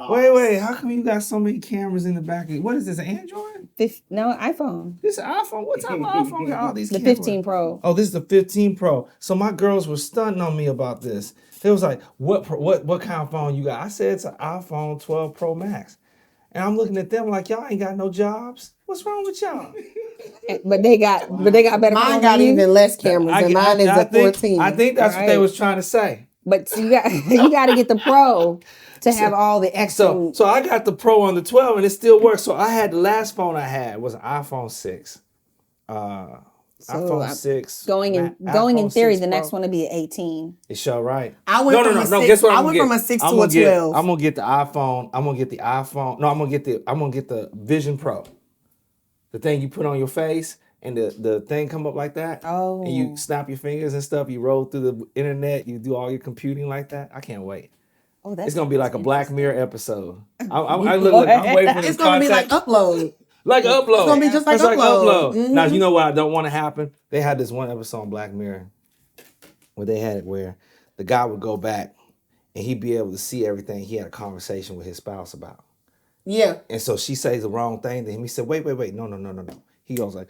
Wait. How come you got so many cameras in the back? What is this, an Android? No, iPhone. This is an iPhone? What type of iPhone got all these The cameras? 15 Pro. Oh, this is the 15 Pro. So my girls were stunting on me about this. They was like, what kind of phone you got? I said it's an iPhone 12 Pro Max. And I'm looking at them like, y'all ain't got no jobs. What's wrong with y'all? But they got better. Mine got even less cameras, and mine is a 14. I think that's what they was trying to say. But you got to get the Pro to have all the extra. So I got the Pro on the 12 and it still works. So I had the last phone I had was an iPhone 6. iPhone 6. Going in theory, the next one will be an 18. It's sure right. I went from a 6 to a 12. I'm gonna get the iPhone. I'm gonna get the iPhone. No, I'm gonna get the Vision Pro. The thing you put on your face and the thing come up like that. Oh. And you snap your fingers and stuff. You roll through the internet. You do all your computing like that. I can't wait. Oh, that's it's gonna be like a Black Mirror episode. I'm waiting for it's gonna be like Upload. Like Upload. It's gonna be just like Upload. Mm-hmm. Now, you know what I don't want to happen? They had this one episode on Black Mirror where they had it where the guy would go back and he'd be able to see everything he had a conversation with his spouse about. Yeah. And so she says the wrong thing to him. He said, wait. No. He goes like,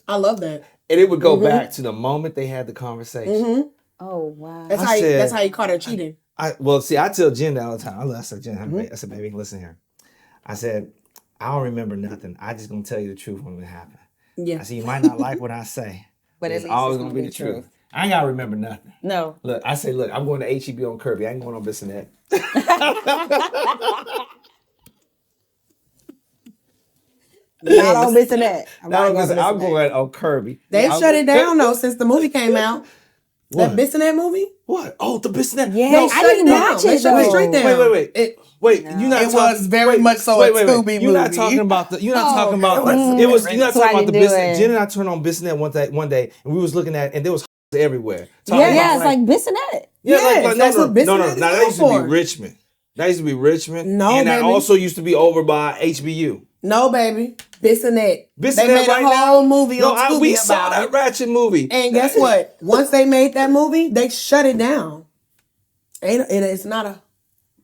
I love that. And it would go back to the moment they had the conversation. Mm-hmm. Oh, wow. That's how you caught her cheating. I tell Jen all the time. I said, Jen, I said, baby, listen here. I said, I don't remember nothing. I just gonna tell you the truth when it happened. Yeah. I said, you might not like what I say, but it's always gonna be the truth. I ain't gotta remember nothing. No. Look, I say, I'm going to HEB on Kirby. I ain't going on Bissonnette. Not on Bissonnette. I'm going on Kirby. They've shut it down though since the movie came out. That Bissonnette movie? What? Oh, the Bissonnette. Yeah, no, I didn't watch it. Shut it straight down. Wait. You're not. It was very much so a Scooby movie. You're not talking about the. You're not talking about. It was. You're not talking about the Bissonnette. Jen and I turned on Bissonnette one day, and we was looking at, and there was everywhere. Yeah, it's like Bissonnette. Yeah, that's what Bissonnette no. is Now that used to be Richmond. That used to be Richmond. No, and baby. that also used to be over by HBU. No, baby. Bissonnette. They made a whole movie on Scooby we about saw that ratchet movie. And guess what? Once they made that movie, they shut it down. It's not a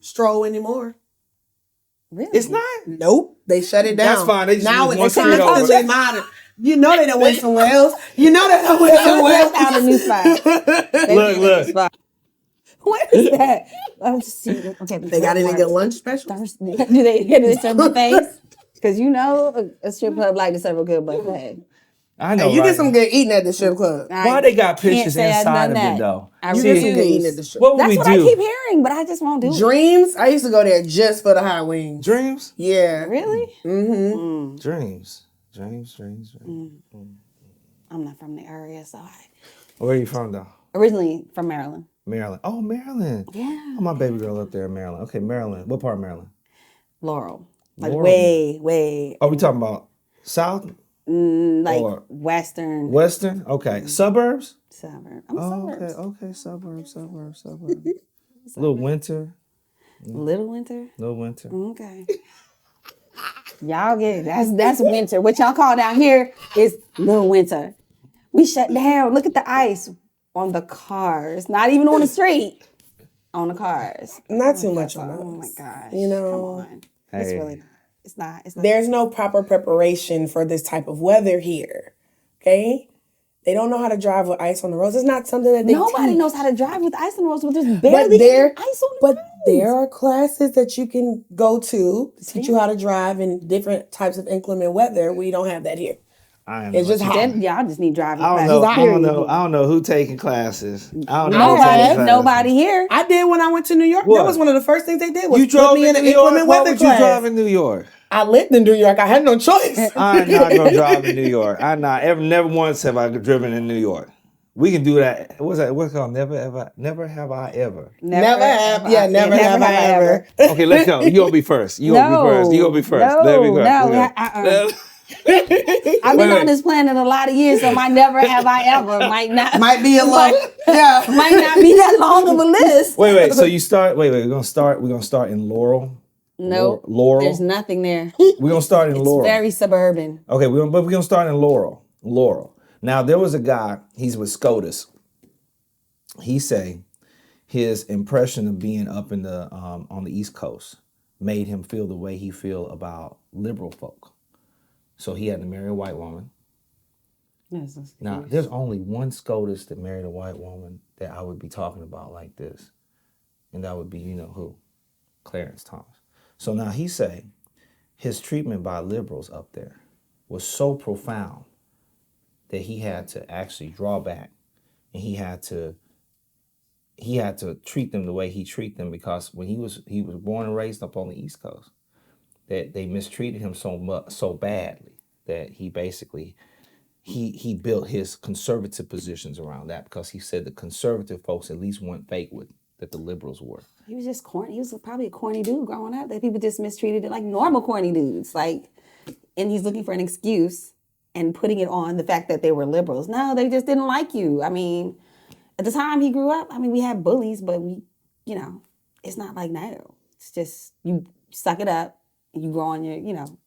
stroll anymore. Really? It's not? Nope. They shut it down. That's fine. They just now it's constantly modern. You know they done went somewhere else. Found a new spot. Look. What is that? I'm just seeing. Okay, they got any good lunch specials? Do they serve buffets? Because you know a strip club like to serve a good buffet. I know. Hey, you get some good eating at the strip club. Why they got pictures inside of it though? You get some good eating at the strip. What would we do? That's what I keep hearing, but I just won't do it. Dreams. I used to go there just for the hot wings. Dreams? Yeah. Really? Mm-hmm. Dreams. I'm not from the area, so Where are you from though? Originally from Maryland. Maryland. Oh, Maryland. Yeah. Oh, my baby girl up there in Maryland. Okay, Maryland. What part of Maryland? Like Laurel. way. Are we talking about south? Like or western. Western? Okay. Suburbs? Suburb. Suburbs. Okay. Suburbs. Little winter. Little winter? Little winter. Okay. Y'all get that's winter. What y'all call down here is little winter. We shut down. Look at the ice on the cars. Not even on the street. On the cars. Not too much on those. Oh my gosh. You know. Come on. Hey. It's really not. It's not. There's no proper preparation for this type of weather here. Okay? They don't know how to drive with ice on the roads. It's not something that Nobody knows how to drive with ice on the roads. There's barely ice on the roads. But there are classes that you can go to teach you how to drive in different types of inclement weather. We don't have that here. It's just hot. Y'all just need driving classes. I don't know who taking classes. I don't know. Nobody here. I did when I went to New York. What? That was one of the first things they did. Was you drove put me in an New York? inclement Why weather would class. you drive in New York? I lived in New York. I had no choice. I'm not gonna drive in New York. Never once have I driven in New York. We can do that. What's that? What's it called? Never have I ever. Never have I ever. Okay, let's go. You gonna be first. You gonna be first. There we go. No. I've been on this planet a lot of years, so my never have I ever might be a long. Yeah, might not be that long of a list. Wait. So you start. Wait. We're gonna start in Laurel. No, Laurel. There's nothing there. We're gonna start in Laurel. It's very suburban. Okay, we're gonna start in Laurel. Laurel. Now there was a guy. He's with SCOTUS. He his impression of being up in the on the East Coast made him feel the way he feel about liberal folk. So he had to marry a white woman. Yes, Now, there's only one SCOTUS that married a white woman that I would be talking about like this. And that would be, you know who? Clarence Thomas. So now he say his treatment by liberals up there was so profound that he had to actually draw back, and he had to treat them the way he treat them, because when he was born and raised up on the East Coast, that they mistreated him so badly that he basically he built his conservative positions around that, because he said the conservative folks at least weren't fake with that the liberals were. He was just corny. He was probably a corny dude growing up that people just mistreated it like normal corny dudes. Like, and he's looking for an excuse and putting it on the fact that they were liberals. No, they just didn't like you. I mean, at the time he grew up, I mean, we had bullies, but we, you know, it's not like now. It's just, you suck it up, and you grow on your, you know,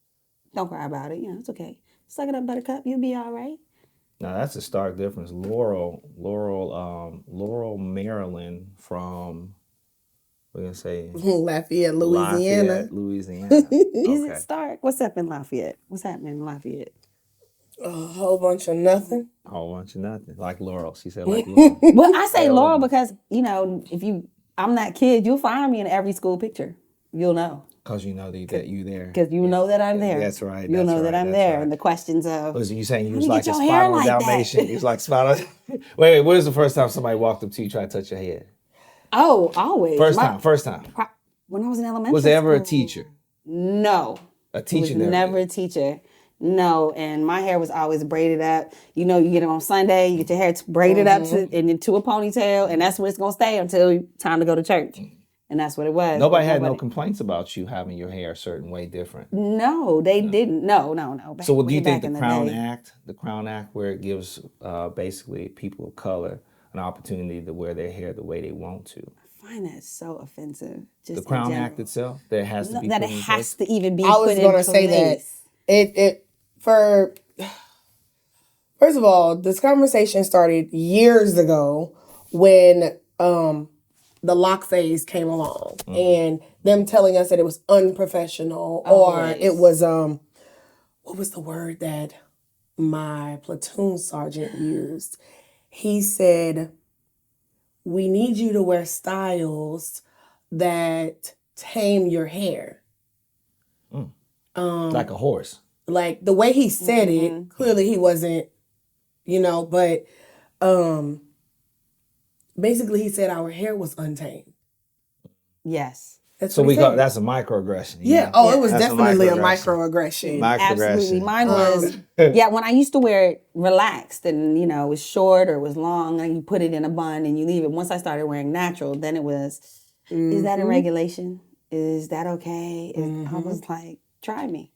don't cry about it. You know, it's okay. Suck it up, buttercup. You'll be all right. Now that's a stark difference. Laurel, Maryland from, we're gonna say Lafayette, Louisiana. Louisiana. Is it stark? What's up in Lafayette? What's happening in Lafayette? A whole bunch of nothing. A whole bunch of nothing. Like Laurel. She said like Laurel. Well, I say Laurel because, you know, I'm that kid, you'll find me in every school picture. You'll know. Because you know that you there. Because you know that I'm there. That's right. You'll know that I'm there. Right. And the questions of... Was you saying you was you like get a your hair spot on like Dalmatian? You was like spot on... Wait, when was the first time somebody walked up to you trying to touch your head? Oh, always. First time. When I was in elementary Was there ever a school. teacher? No. A teacher never a teacher. No, and my hair was always braided up. You know, you get it on Sunday, you get your hair braided up and into a ponytail, and that's where it's going to stay until time to go to church. And that's what it was. Nobody had no complaints about you having your hair a certain way different. No, they didn't. No. So do you think the Crown Act, where it gives basically people of color an opportunity to wear their hair the way they want to? I find that so offensive. Just the Crown Act itself, that has to be that it has to even be. I was going to say that first of all, this conversation started years ago when the lock phase came along, and them telling us that it was unprofessional, or it was what was the word that my platoon sergeant used? He said, we need you to wear styles that tame your hair. Like a horse. Like the way he said it, clearly he wasn't, but basically he said our hair was untamed. Yes. That's so what that's a microaggression. Yeah. Oh, it was definitely a microaggression. Absolutely. Mine was, when I used to wear it relaxed and, it was short or it was long and you put it in a bun and you leave it. Once I started wearing natural, then it was, is that in regulation? Is that okay? I was like, try me.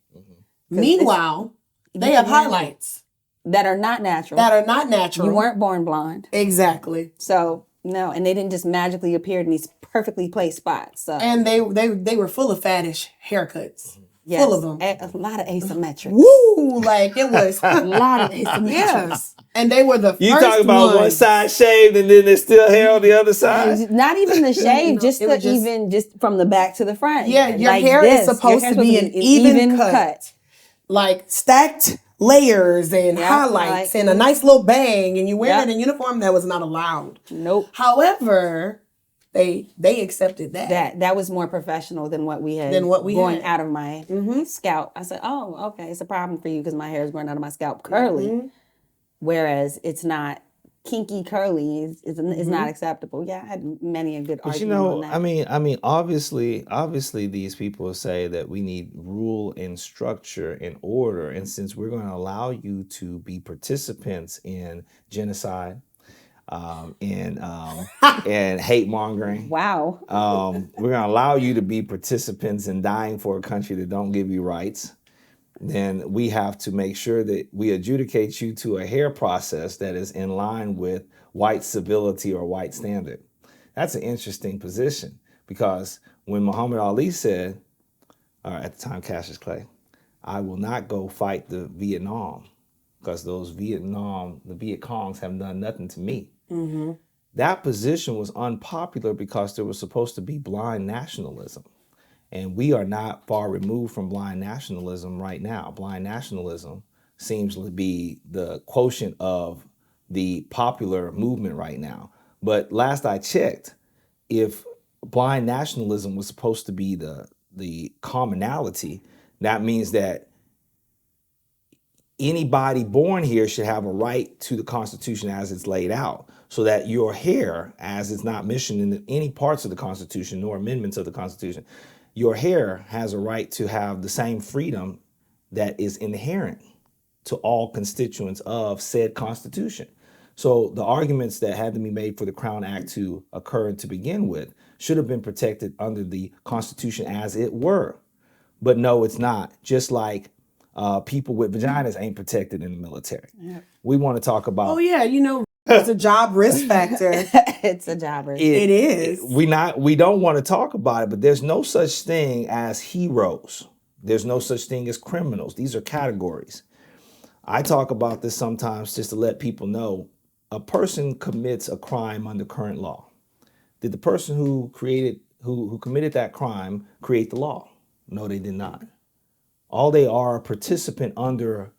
Meanwhile, they have highlights. That are not natural. You weren't born blonde. Exactly. So, no. And they didn't just magically appear in these perfectly placed spots. So. And they were full of faddish haircuts. Yes, full of them. A lot of asymmetric. Woo! Like it was a lot of asymmetric. Yes. And they were the first You talking about one side shaved and then there's still hair on the other side? Not even the shave, just from the back to the front. Yeah, your hair is supposed to be an even cut. Like stacked layers and highlights and a nice little bang, and you wear it in uniform. That was not allowed. Nope. However, they accepted that. That was more professional than what we had. Going out of my scalp. I said, oh, okay, it's a problem for you because my hair is growing out of my scalp curly, whereas it's not kinky curly. Is not acceptable. Yeah, I had many a good argument on that. I mean, obviously, these people say that we need rule and structure and order, and since we're going to allow you to be participants in genocide, and hate mongering. Wow. We're going to allow you to be participants in dying for a country that don't give you rights. Then we have to make sure that we adjudicate you to a hair process that is in line with white civility or white standard. That's an interesting position because when Muhammad Ali said, at the time Cassius Clay, I will not go fight the Vietnam because the Viet Congs have done nothing to me. that position was unpopular because there was supposed to be blind nationalism. And we are not far removed from blind nationalism right now. Blind nationalism seems to be the quotient of the popular movement right now. But last I checked, if blind nationalism was supposed to be the commonality, that means that anybody born here should have a right to the Constitution as it's laid out, so that your hair, as it's not mentioned in any parts of the Constitution nor amendments of the Constitution, your hair has a right to have the same freedom that is inherent to all constituents of said Constitution. So the arguments that had to be made for the Crown Act to occur to begin with should have been protected under the Constitution as it were. But no, it's not. Just like people with vaginas ain't protected in the military. Yeah. We want to talk about. Oh yeah, it's a job risk factor. It's a job risk. It is. We don't want to talk about it, but there's no such thing as heroes. There's no such thing as criminals. These are categories. I talk about this sometimes just to let people know a person commits a crime under current law. Did the person who committed that crime create the law? No, they did not. All they are a participant under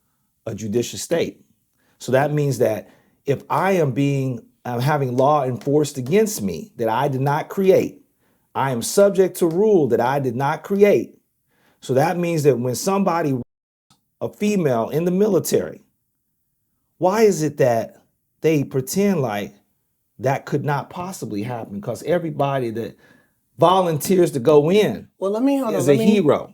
a judicial state. So that means that if I am having law enforced against me that I did not create, I am subject to rule that I did not create. So that means that when somebody, a female in the military, why is it that they pretend like that could not possibly happen? Because everybody that volunteers to go in is a hero.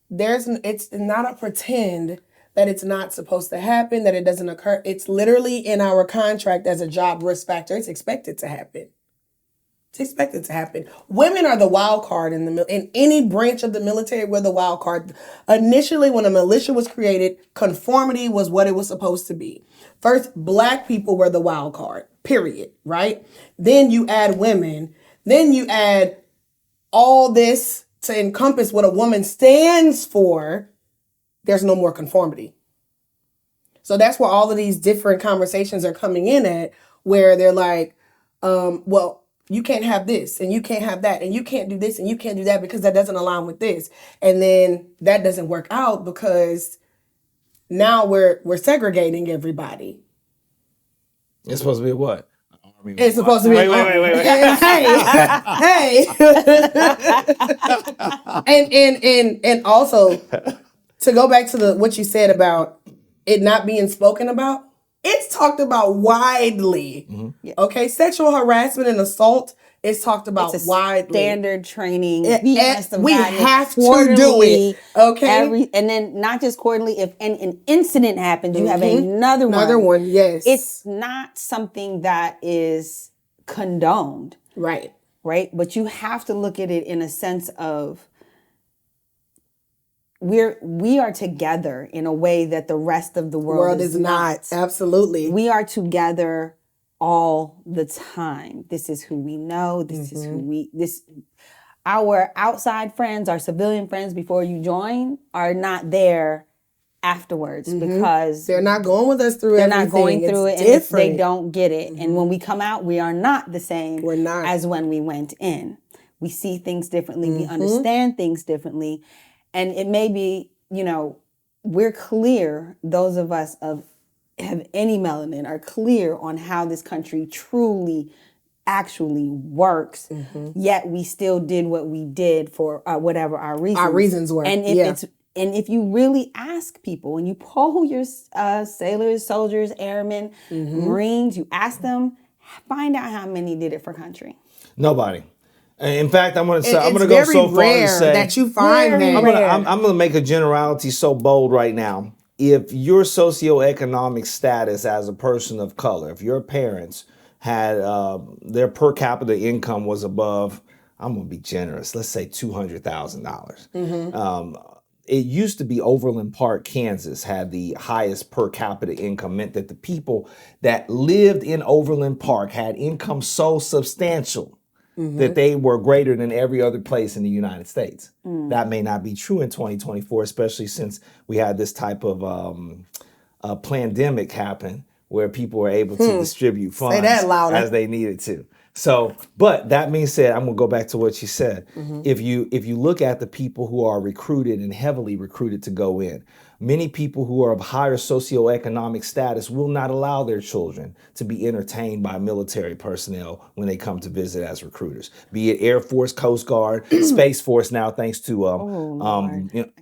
It's not a pretend that it's not supposed to happen, that it doesn't occur. It's literally in our contract as a job risk factor. It's expected to happen. It's expected to happen. Women are the wild card in any branch of the military. We're the wild card. Initially, when a militia was created, conformity was what it was supposed to be. First, Black people were the wild card, period, right? Then you add women. Then you add all this to encompass what a woman stands for. There's no more conformity. So that's where all of these different conversations are coming in at, where they're like, well, you can't have this and you can't have that and you can't do this and you can't do that because that doesn't align with this. And then that doesn't work out because now we're segregating everybody. It's supposed to be what? It's supposed to be. Wait. Hey. And also to go back to what you said about it not being spoken about, it's talked about widely. Mm-hmm. Yeah. Okay, sexual harassment and assault is talked about widely. Standard training. We have to do it. Okay, and then not just quarterly. If an incident happens, you have another one. Yes, it's not something that is condoned. Right. But you have to look at it in a sense of we are together in a way that the rest of the world is not. Absolutely. We are together all the time. This is who we know. This is who our outside friends, our civilian friends before you join are not there afterwards because they're not going with us through everything. They're not going through it, and they don't get it. And when we come out, we are not the same as when we went in. We see things differently. We understand things differently. And it may be, we're clear, those of us have any melanin are clear on how this country truly actually works. Yet we still did what we did for whatever our reasons. Our reasons were. And if you really ask people, when you poll your sailors, soldiers, airmen, Marines, you ask them, find out how many did it for country. Nobody. In fact, I'm going to go so far to say that you find that. I'm going to make a generality so bold right now. If your socioeconomic status as a person of color, if your parents had their per capita income was above, I'm going to be generous, let's say $200,000. It used to be Overland Park, Kansas had the highest per capita income, meant that the people that lived in Overland Park had income so substantial that they were greater than every other place in the United States. That may not be true in 2024, especially since we had this type of pandemic happen where people were able to distribute funds that louder. as they needed to. So, but that being said, I'm gonna go back to what you said. If you look at the people who are recruited and heavily recruited to go in, many people who are of higher socioeconomic status will not allow their children to be entertained by military personnel when they come to visit as recruiters, be it Air Force, Coast Guard, Space Force now, thanks to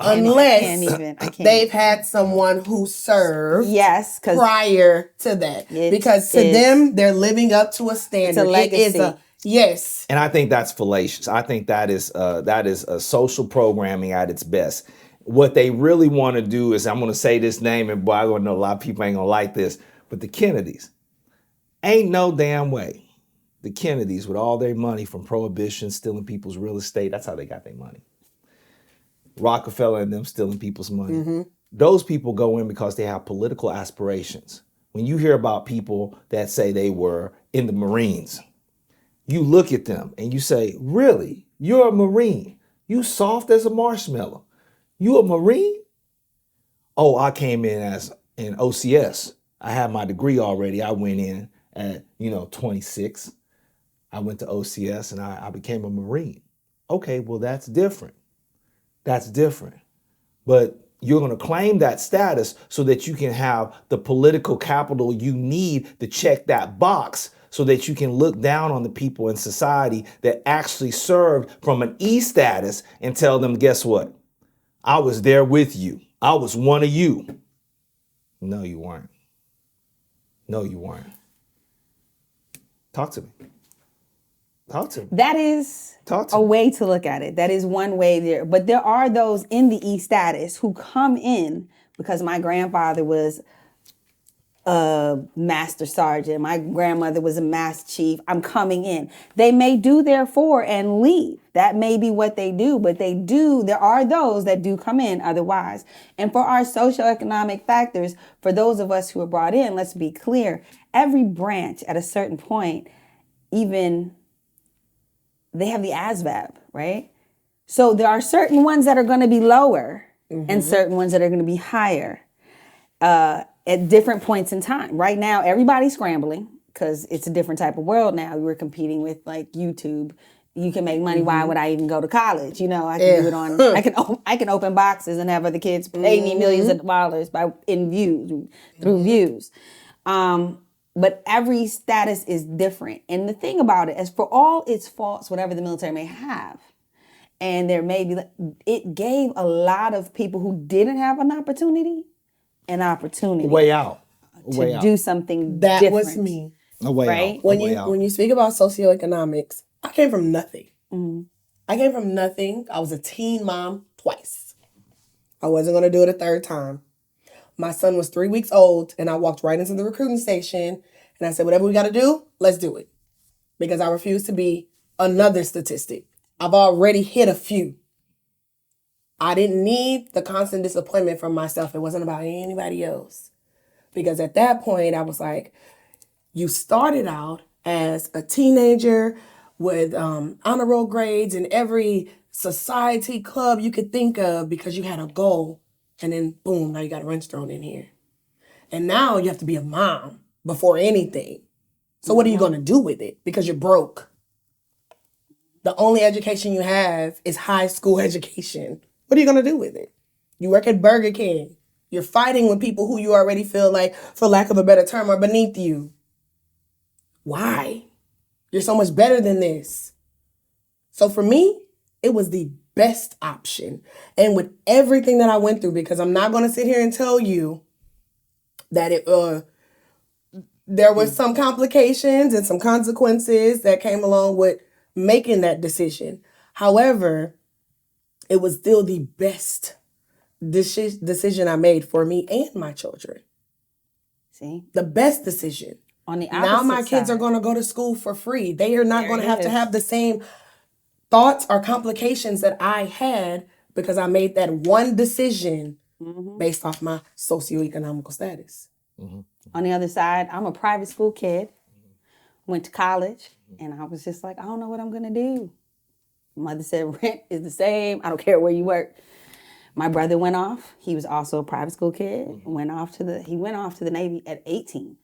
unless they've had someone who served Yes, prior to that. Because to them, they're living up to a standard. It's a legacy. It is a, yes. And I think that's fallacious. I think that is a social programming at its best. What they really want to do is, I'm going to say this name, and boy, I know a lot of people ain't going to like this, but the Kennedys. Ain't no damn way. The Kennedys, with all their money from prohibition, stealing people's real estate, that's how they got their money. Rockefeller and them stealing people's money. Those people go in because they have political aspirations. When you hear about people that say they were in the Marines, you look at them and you say, really? You're a Marine. You soft as a marshmallow. You a Marine? Oh, I came in as an OCS. I had my degree already. I went in at, 26. I went to OCS and I became a Marine. Okay, well, that's different. That's different. But you're going to claim that status so that you can have the political capital you need to check that box so that you can look down on the people in society that actually served from an E status and tell them, guess what? I was there with you. I was one of you. No, you weren't. No, you weren't. Talk to me. Talk to me. That is a way to look at it. That is one way there. But there are those in the E status who come in because my grandfather was a master sergeant. My grandmother was a master chief. I'm coming in. They may do their 4 and leave. That may be what they do, but there are those that do come in otherwise. And for our socioeconomic factors, for those of us who are brought in, let's be clear, every branch at a certain point, even they have the ASVAB, right? So there are certain ones that are going to be lower and certain ones that are going to be higher at different points in time. Right now, everybody's scrambling because it's a different type of world now. We're competing with like YouTube. You can make money. Why would I even go to college? I can do it on. I can open boxes and have other kids pay me millions of dollars through views. But every status is different. And the thing about it is, for all its faults, whatever the military may have, and there may be, it gave a lot of people who didn't have an opportunity. A way out. Do something that different. Was me. A way right? out. When you speak about socioeconomics, I came from nothing. I came from nothing. I was a teen mom twice. I wasn't going to do it a third time. My son was 3 weeks old, and I walked right into the recruiting station, and I said, whatever we got to do, let's do it. Because I refuse to be another statistic. I've already hit a few. I didn't need the constant disappointment from myself. It wasn't about anybody else. Because at that point, I was like, you started out as a teenager with honor roll grades in every society club you could think of because you had a goal. And then, boom, now you got a wrench thrown in here. And now you have to be a mom before anything. So what are you going to do with it? Because you're broke. The only education you have is high school education. What are you going to do with it? You work at Burger King. You're fighting with people who you already feel like, for lack of a better term, are beneath you. Why? You're so much better than this. So for me, it was the best option. And with everything that I went through, because I'm not going to sit here and tell you that there were some complications and some consequences that came along with making that decision. However, it was still the best decision I made for me and my children. See? The best decision. On the opposite now my kids side, are going to go to school for free. They are not going to have the same thoughts or complications that I had because I made that one decision based off my socioeconomical status. On the other side, I'm a private school kid, went to college, and I was just like, I don't know what I'm going to do. Mother said rent is the same. I don't care where you work. My brother went off. He was also a private school kid. He went off to the Navy at 18.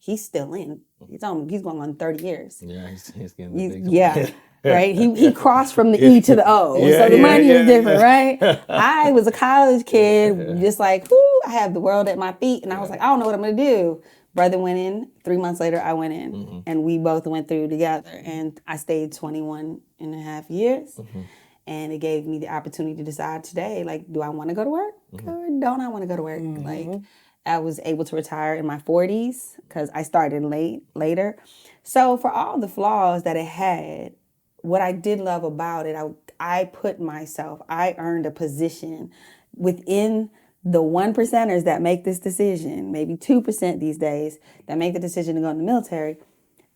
he's still in. He's going on 30 years. Yeah, he's getting the big Yeah. Right. He crossed from the E to the O. So the money is different, right? I was a college kid, just like, whoo, I have the world at my feet. And I was like, I don't know what I'm going to do. Brother went in. 3 months later, I went in. And we both went through together. And I stayed 21 and a half years. And it gave me the opportunity to decide today, like, do I want to go to work or don't I want to go to work? Like, I was able to retire in my 40s because I started later. So for all the flaws that it had, what I did love about it, I earned a position within the 1%ers that make this decision, maybe 2% these days, that make the decision to go in the military.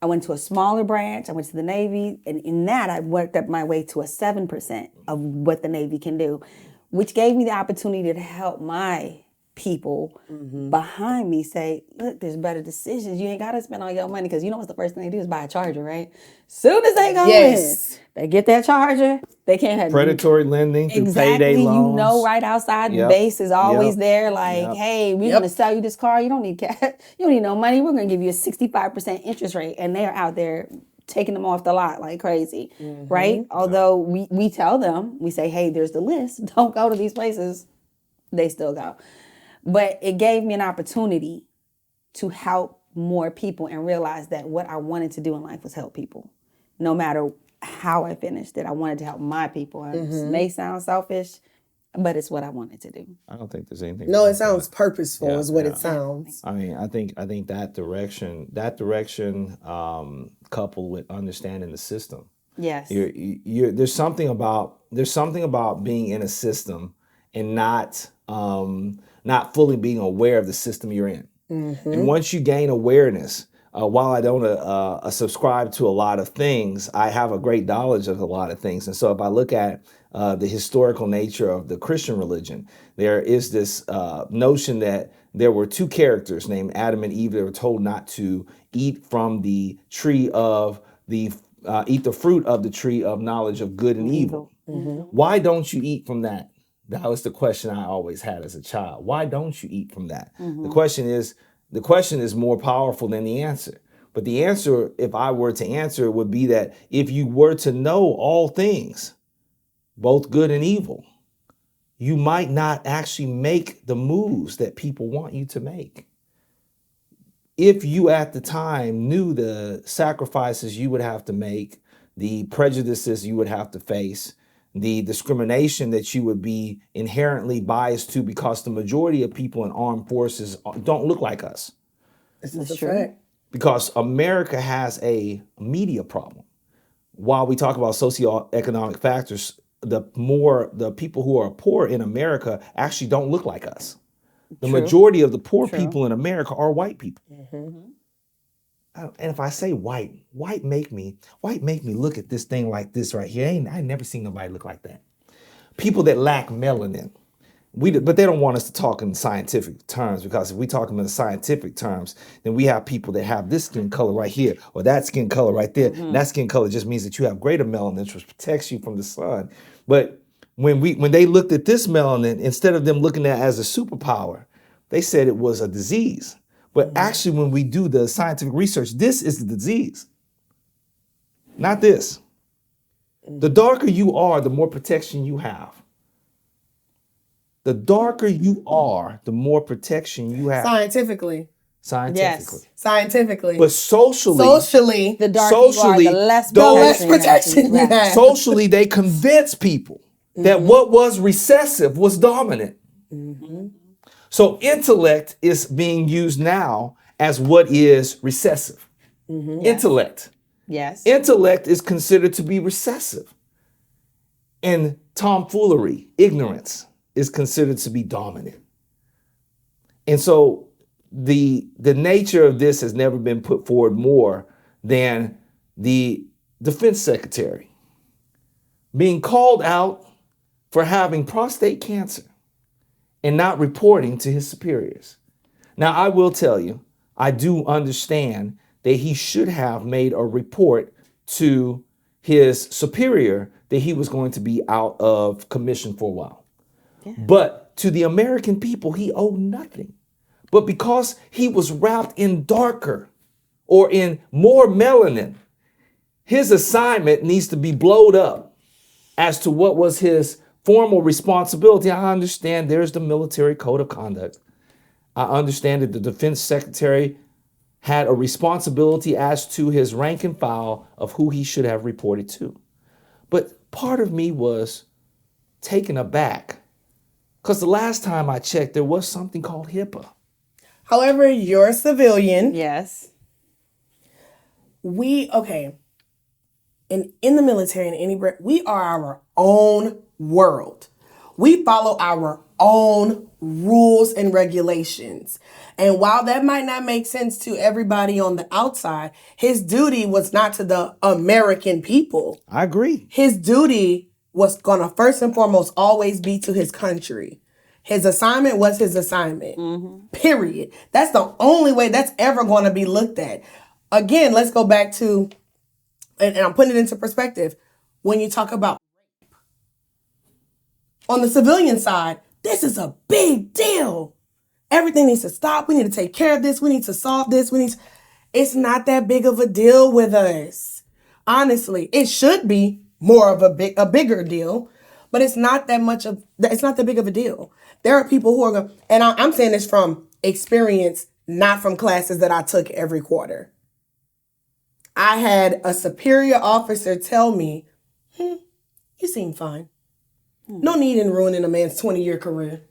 I went to a smaller branch, I went to the Navy, and in that I worked up my way to a 7% of what the Navy can do, which gave me the opportunity to help my people behind me say, look, there's better decisions. You ain't got to spend all your money because you know what's the first thing they do is buy a charger, right? Soon as they go in, they get that charger. They can't have predatory lending through payday loans. You know, right outside the base is always there. Like, hey, we're going to sell you this car. You don't need cash. You don't need no money. We're going to give you a 65% interest rate. And they're out there taking them off the lot like crazy, right? Although we tell them, we say, hey, there's the list. Don't go to these places. They still go. But it gave me an opportunity to help more people and realize that what I wanted to do in life was help people. No matter how I finished it, I wanted to help my people. It may sound selfish, but it's what I wanted to do. I don't think there's anything. No, it sounds purposeful is what it sounds. I mean, I think that direction coupled with understanding the system. Yes. There's something about being in a system and not fully being aware of the system you're in. And once you gain awareness, while I don't subscribe to a lot of things, I have a great knowledge of a lot of things. And so if I look at the historical nature of the Christian religion, there is this notion that there were two characters named Adam and Eve that were told not to eat from the tree of eat the fruit of the tree of knowledge of good and evil. Why don't you eat from that? That was the question I always had as a child. Why don't you eat from that? The question is more powerful than the answer. But the answer, if I were to answer, would be that if you were to know all things, both good and evil, you might not actually make the moves that people want you to make. If you at the time knew the sacrifices you would have to make, the prejudices you would have to face, the discrimination that you would be inherently biased to because the majority of people in armed forces don't look like us. This is a fact. Because America has a media problem. While we talk about socioeconomic factors, the people who are poor in America actually don't look like us. The majority of the poor people in America are white people. And if I say white make me look at this thing like this right here. I never seen nobody look like that. People that lack melanin. But they don't want us to talk in scientific terms, because if we talk in the scientific terms, then we have people that have this skin color right here or that skin color right there. And that skin color just means that you have greater melanin, which protects you from the sun. But when they looked at this melanin, instead of them looking at it as a superpower, they said it was a disease. But actually, when we do the scientific research, this is the disease, not this. The darker you are, the more protection you have. The darker you are, the more protection you have. Scientifically. Yes. Scientifically. But socially, the darker you are, the less protection you have. Socially, they convince people that what was recessive was dominant. So intellect is being used now as what is recessive. Intellect. Yes. Intellect is considered to be recessive. And tomfoolery, ignorance, is considered to be dominant. And so the nature of this has never been put forward more than the defense secretary being called out for having prostate cancer and not reporting to his superiors. Now, I will tell you, I do understand that he should have made a report to his superior that he was going to be out of commission for a while. Yeah. But to the American people, he owed nothing. But because he was wrapped in darker or in more melanin, his assignment needs to be blowed up as to what was his formal responsibility. I understand there's the military code of conduct. I understand that the defense secretary had a responsibility as to his rank and file of who he should have reported to. But part of me was taken aback because the last time I checked, there was something called HIPAA. However, you're a civilian. Yes. In the military and we are our own world. We follow our own rules and regulations. And while that might not make sense to everybody on the outside, his duty was not to the American people. I agree. His duty was going to first and foremost always be to his country. His assignment was his assignment. Period. That's the only way that's ever going to be looked at. Again, let's go back to, and I'm putting it into perspective, when you talk about rape. On the civilian side, this is a big deal. Everything needs to stop. We need to take care of this. We need to solve this. It's not that big of a deal with us. Honestly, it should be more of a bigger deal, but it's not that big of a deal. There are people who are going, and I'm saying this from experience, not from classes that I took every quarter. I had a superior officer tell me, you seem fine. No need in ruining a man's 20-year career.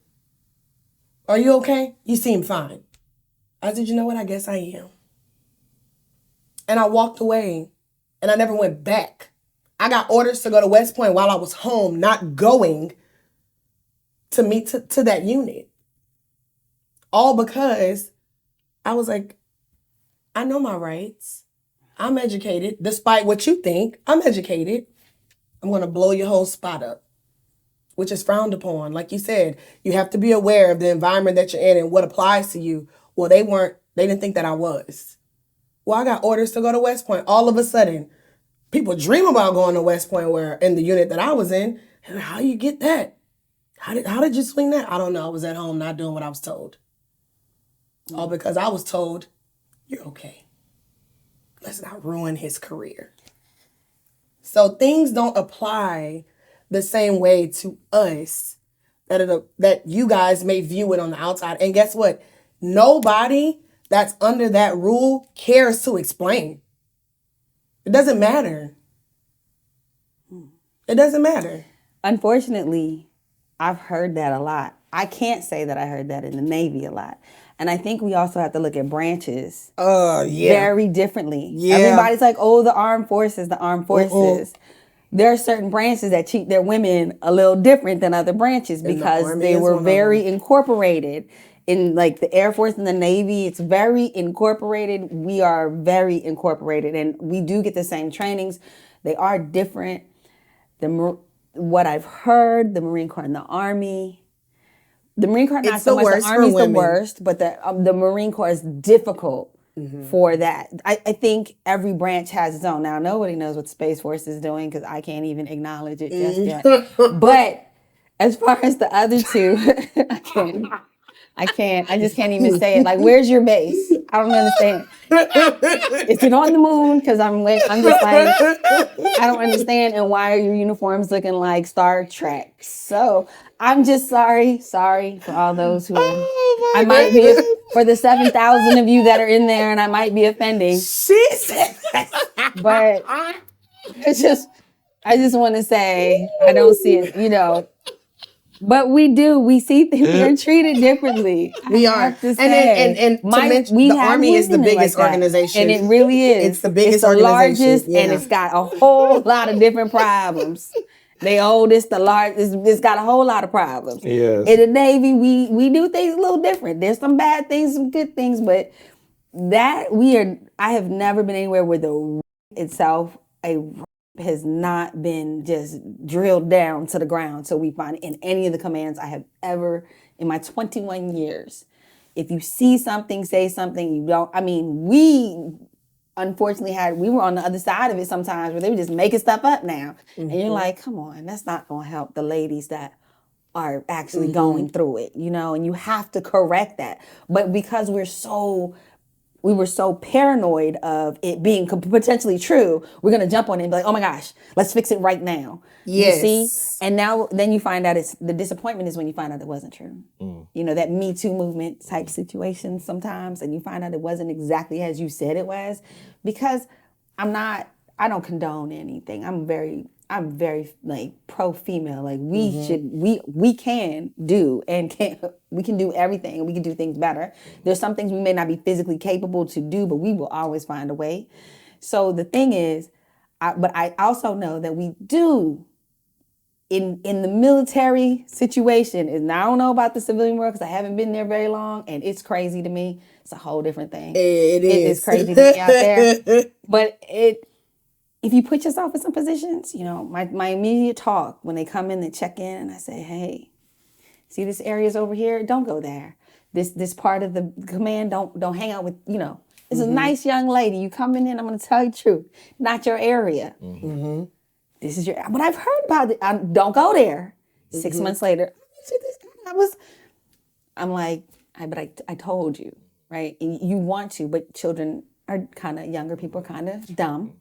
Are you okay? You seem fine. I said, you know what? I guess I am. And I walked away and I never went back. I got orders to go to West Point while I was home, not going to meet to that unit. All because I was like, I know my rights. I'm educated. Despite what you think, I'm educated. I'm going to blow your whole spot up, which is frowned upon. Like you said, you have to be aware of the environment that you're in and what applies to you. Well, they didn't think that I was. Well, I got orders to go to West Point. All of a sudden, people dream about going to West Point where in the unit that I was in. And how you get that? How did you swing that? I don't know. I was at home not doing what I was told. All because I was told, you're okay. Let's not ruin his career. So things don't apply the same way to us that you guys may view it on the outside. And guess what? Nobody that's under that rule cares to explain. It doesn't matter. It doesn't matter. Unfortunately, I've heard that a lot. I can't say that I heard that in the Navy a lot. And I think we also have to look at branches very differently. Yeah. Everybody's like, oh, the armed forces. There are certain branches that treat their women a little different than other branches because they were very incorporated. In like the Air Force and the Navy, it's very incorporated. We are very incorporated and we do get the same trainings. They are different. What I've heard, the Marine Corps and the Army, the Marine Corps, not so much, the Army's the worst, but the Marine Corps is difficult for that. I think every branch has its own. Now, nobody knows what Space Force is doing because I can't even acknowledge it just yet. But as far as the other two, I just can't even say it. Like, where's your base? I don't understand. Is it on the moon? Because I'm just like, I don't understand. And why are your uniforms looking like Star Trek? So I'm just sorry for all those who I might be, for the 7,000 of you that are in there, and I might be offending. But it's just, I just want to say, I don't see it, But we see things, we're treated differently. We are. And the Army is the biggest organization. And it really is. It's the biggest organization. It's the largest, and it's got a whole lot of different problems. The oldest, the largest, it's got a whole lot of problems. Yes. In the Navy, we do things a little different. There's some bad things, some good things, but I have never been anywhere where the itself, has not been just drilled down to the ground. So we find in any of the commands I have ever, in my 21 years, if you see something, say something, we unfortunately we were on the other side of it sometimes where they were just making stuff up now. And you're like, come on, that's not going to help the ladies that are actually going through it, and you have to correct that. But because we're so we were so paranoid of it being potentially true. We're going to jump on it and be like, oh my gosh, let's fix it right now. Yes. You see? And now, then you find out the disappointment is when you find out it wasn't true. You know, that Me Too movement type situation sometimes, and you find out it wasn't exactly as you said it was, because I don't condone anything. I'm very like pro female. Like we can do we can do everything, and we can do things better. There's some things we may not be physically capable to do, but we will always find a way. So the thing is, but I also know that we do in the military situation. And I don't know about the civilian world because I haven't been there very long, and it's crazy to me. It's a whole different thing. It is crazy to me out there. But if you put yourself in some positions, you know, my immediate talk when they come in and check in, and I say, hey, see this area's over here? Don't go there. This part of the command, don't hang out with, you know. It's a nice young lady. You coming in, I'm going to tell you the truth. Not your area. This is but I've heard about it. Don't go there. 6 months later, I'm like, I told you, right? And you want to, but children are kind of, younger people are kind of dumb.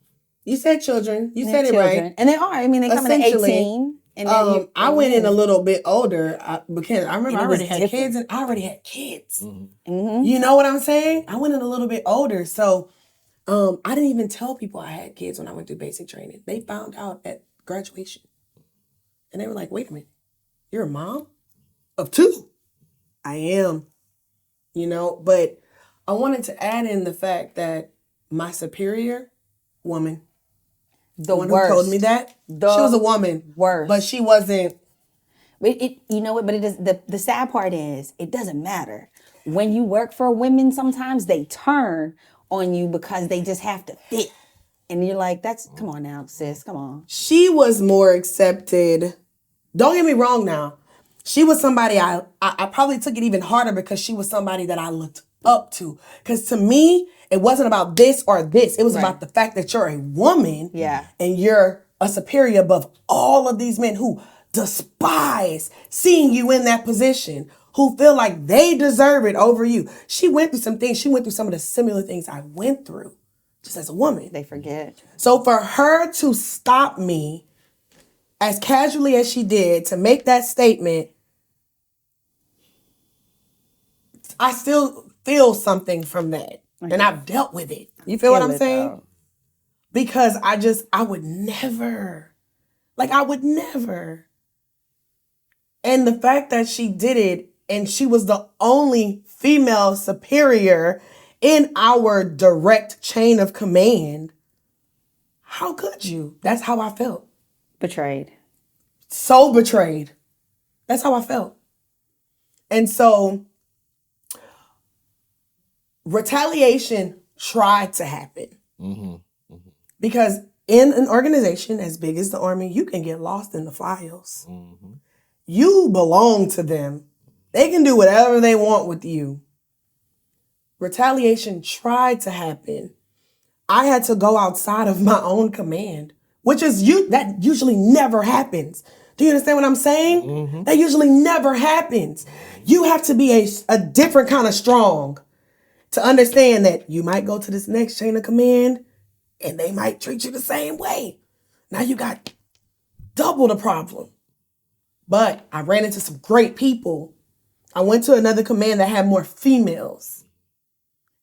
You said children. You said it right. And they are. I mean, they come in at 18. And then I went in a little bit older because I remember I already had kids, and I already had kids. You know what I'm saying? I went in a little bit older. So I didn't even tell people I had kids when I went through basic training. They found out at graduation. And they were like, wait a minute, you're a mom of 2? I am, you know, but I wanted to add in the fact that my superior woman, the one who told me that, she was a woman, but she wasn't. You know what? But it is the sad part is it doesn't matter. When you work for women, sometimes they turn on you because they just have to fit, and you're like, come on now, sis, come on. She was more accepted. Don't get me wrong now. She was somebody I probably took it even harder because she was somebody that I looked up to. Because to me, it wasn't about this or this. It was about the fact that you're a woman, and you're a superior above all of these men who despise seeing you in that position, who feel like they deserve it over you. She went through some things. She went through some of the similar things I went through just as a woman. They forget. So for her to stop me as casually as she did, to make that statement, I still feel something from that. And I've dealt with it. You feel what I'm saying? Though. Because I would never. And the fact that she did it, and she was the only female superior in our direct chain of command, how could you? That's how I felt. Betrayed. So betrayed. That's how I felt. And so retaliation tried to happen. Because in an organization as big as the Army, you can get lost in the files. You belong to them. They can do whatever they want with you. Retaliation tried to happen. I had to go outside of my own command, which is that usually never happens. Do you understand what I'm saying? That usually never happens. You have to be a different kind of strong to understand that you might go to this next chain of command and they might treat you the same way. Now you got double the problem. But I ran into some great people. I went to another command that had more females.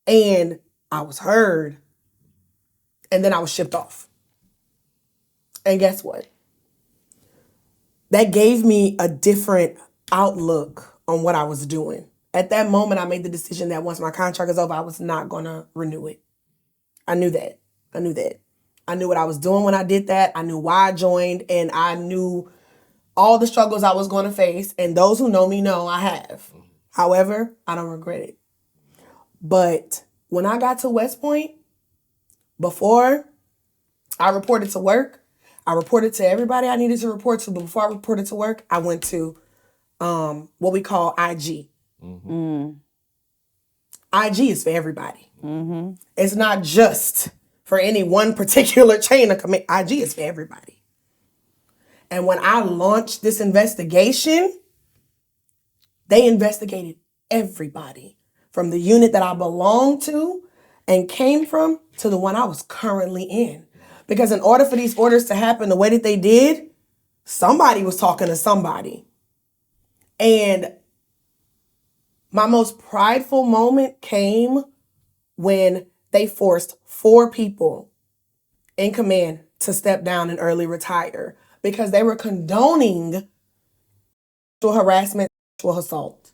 And I was heard. And then I was shipped off. And guess what? That gave me a different outlook on what I was doing. At that moment, I made the decision that once my contract is over, I was not going to renew it. I knew that. I knew what I was doing when I did that. I knew why I joined, and I knew all the struggles I was going to face. And those who know me know I have. However, I don't regret it. But when I got to West Point, before I reported to work, I reported to everybody I needed to report to. But before I reported to work, I went to what we call IG. IG is for everybody. It's not just for any one particular chain of command. IG is for everybody. And when I launched this investigation, they investigated everybody from the unit that I belonged to and came from to the one I was currently in. Because in order for these orders to happen the way that they did, somebody was talking to somebody. And my most prideful moment came when they forced 4 people in command to step down and early retire because they were condoning sexual harassment, sexual assault,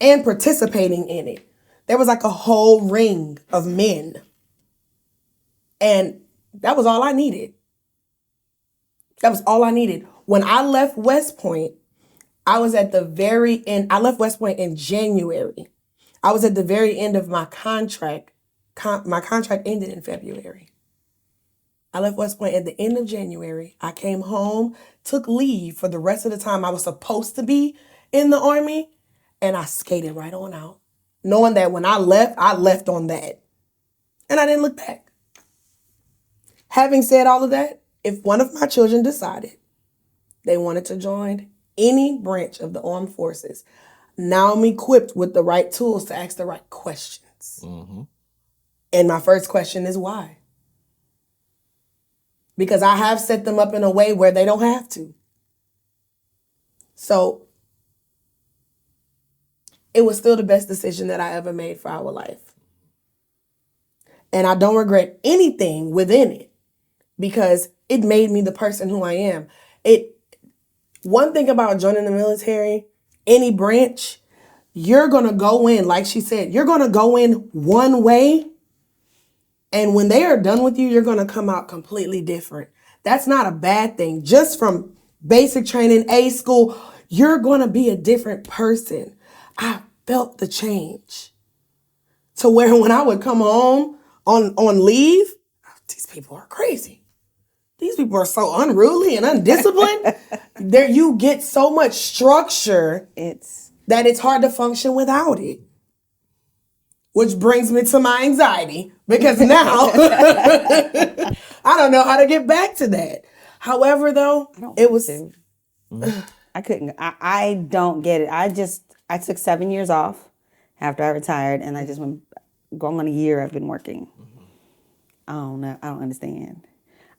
and participating in it. There was like a whole ring of men. And that was all I needed. That was all I needed. When I left West Point, I was at the very end. I left West Point in January. I was at the very end of my contract. My contract ended in February. I left West Point at the end of January. I came home, took leave for the rest of the time I was supposed to be in the Army, and I skated right on out, knowing that when I left on that. And I didn't look back. Having said all of that, if one of my children decided they wanted to join any branch of the armed forces, now I'm equipped with the right tools to ask the right questions. Mm-hmm. And my first question is why? Because I have set them up in a way where they don't have to. So it was still the best decision that I ever made for our life. And I don't regret anything within it because it made me the person who I am. One thing about joining the military, any branch, you're going to go in, like she said, you're going to go in one way. And when they are done with you, you're going to come out completely different. That's not a bad thing. Just from basic training, A school, you're going to be a different person. I felt the change to where when I would come home on leave, these people are crazy. These people are so unruly and undisciplined. There, you get so much structure that it's hard to function without it. Which brings me to my anxiety because now I don't know how to get back to that. However, though, it was. I couldn't. I don't get it. I took 7 years off after I retired, and I just went going on a year. I've been working. I don't know. I don't understand.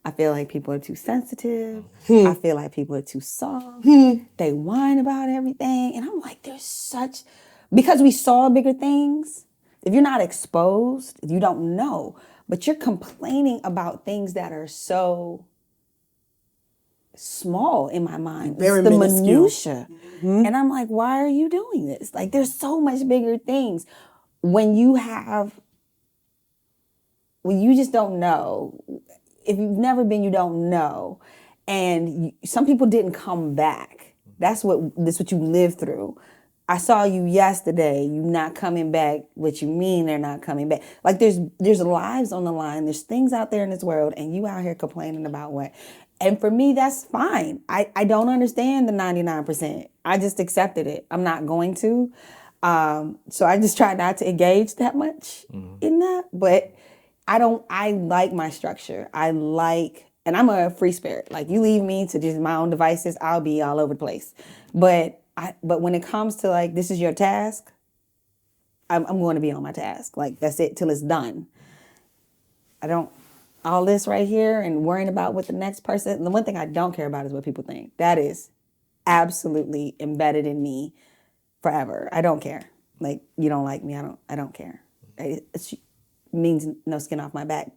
I feel like people are too sensitive. I feel like people are too soft. They whine about everything, and I'm like, because we saw bigger things. If you're not exposed, you don't know. But you're complaining about things that are so small in my mind. Very it's the minuscule. Minutia. And I'm like, why are you doing this? Like, there's so much bigger things. When you just don't know. If you've never been, you don't know. And some people didn't come back. That's what you lived through. I saw you yesterday, you not coming back, what you mean they're not coming back. Like there's lives on the line, there's things out there in this world, and you out here complaining about what. And for me, that's fine. I don't understand the 99%. I just accepted it. I'm not going to. So I just try not to engage that much in that. But I like my structure. And I'm a free spirit. Like you leave me to just my own devices, I'll be all over the place. But when it comes to like, this is your task, I'm going to be on my task. Like that's it till it's done. All this right here and worrying about what the next person, the one thing I don't care about is what people think. That is absolutely embedded in me forever. I don't care. Like you don't like me, I don't care. It means no skin off my back.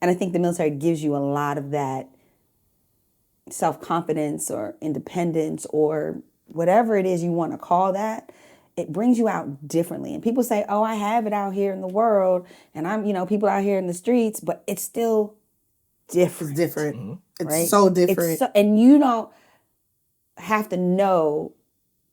And I think the military gives you a lot of that self-confidence or independence or whatever it is you want to call that. It brings you out differently. And people say, oh, I have it out here in the world and I'm, people out here in the streets, but it's still different. It's different. Right? It's so different. And you don't have to know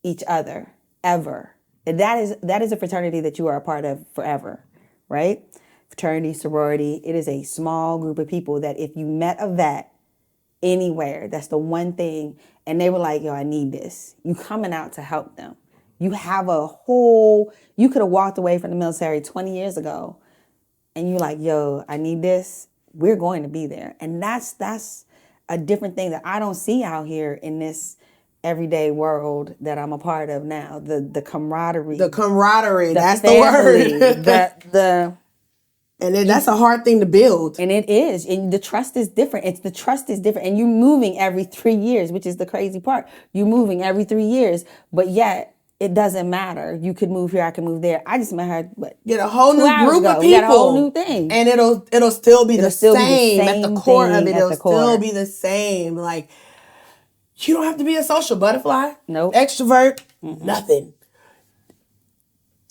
each other ever. And that is a fraternity that you are a part of forever, right? Fraternity, sorority, it is a small group of people that if you met a vet anywhere, that's the one thing, and they were like, yo, I need this. You coming out to help them. You have you could have walked away from the military 20 years ago, and you're like, yo, I need this. We're going to be there. And that's a different thing that I don't see out here in this everyday world that I'm a part of now. The camaraderie. The camaraderie, that's family, the word. And then that's a hard thing to build. And it is. And the trust is different. The trust is different. And you're moving every 3 years, which is the crazy part. You're moving every 3 years, but yet it doesn't matter. You could move here, I can move there. I just met her, Get a whole 2 new hours group ago. of people. We got a whole new thing. And it'll still be the still be the same at the same core of thing it. at It'll the still core. be the same. Like, you don't have to be a social butterfly. Nope. Extrovert, nothing.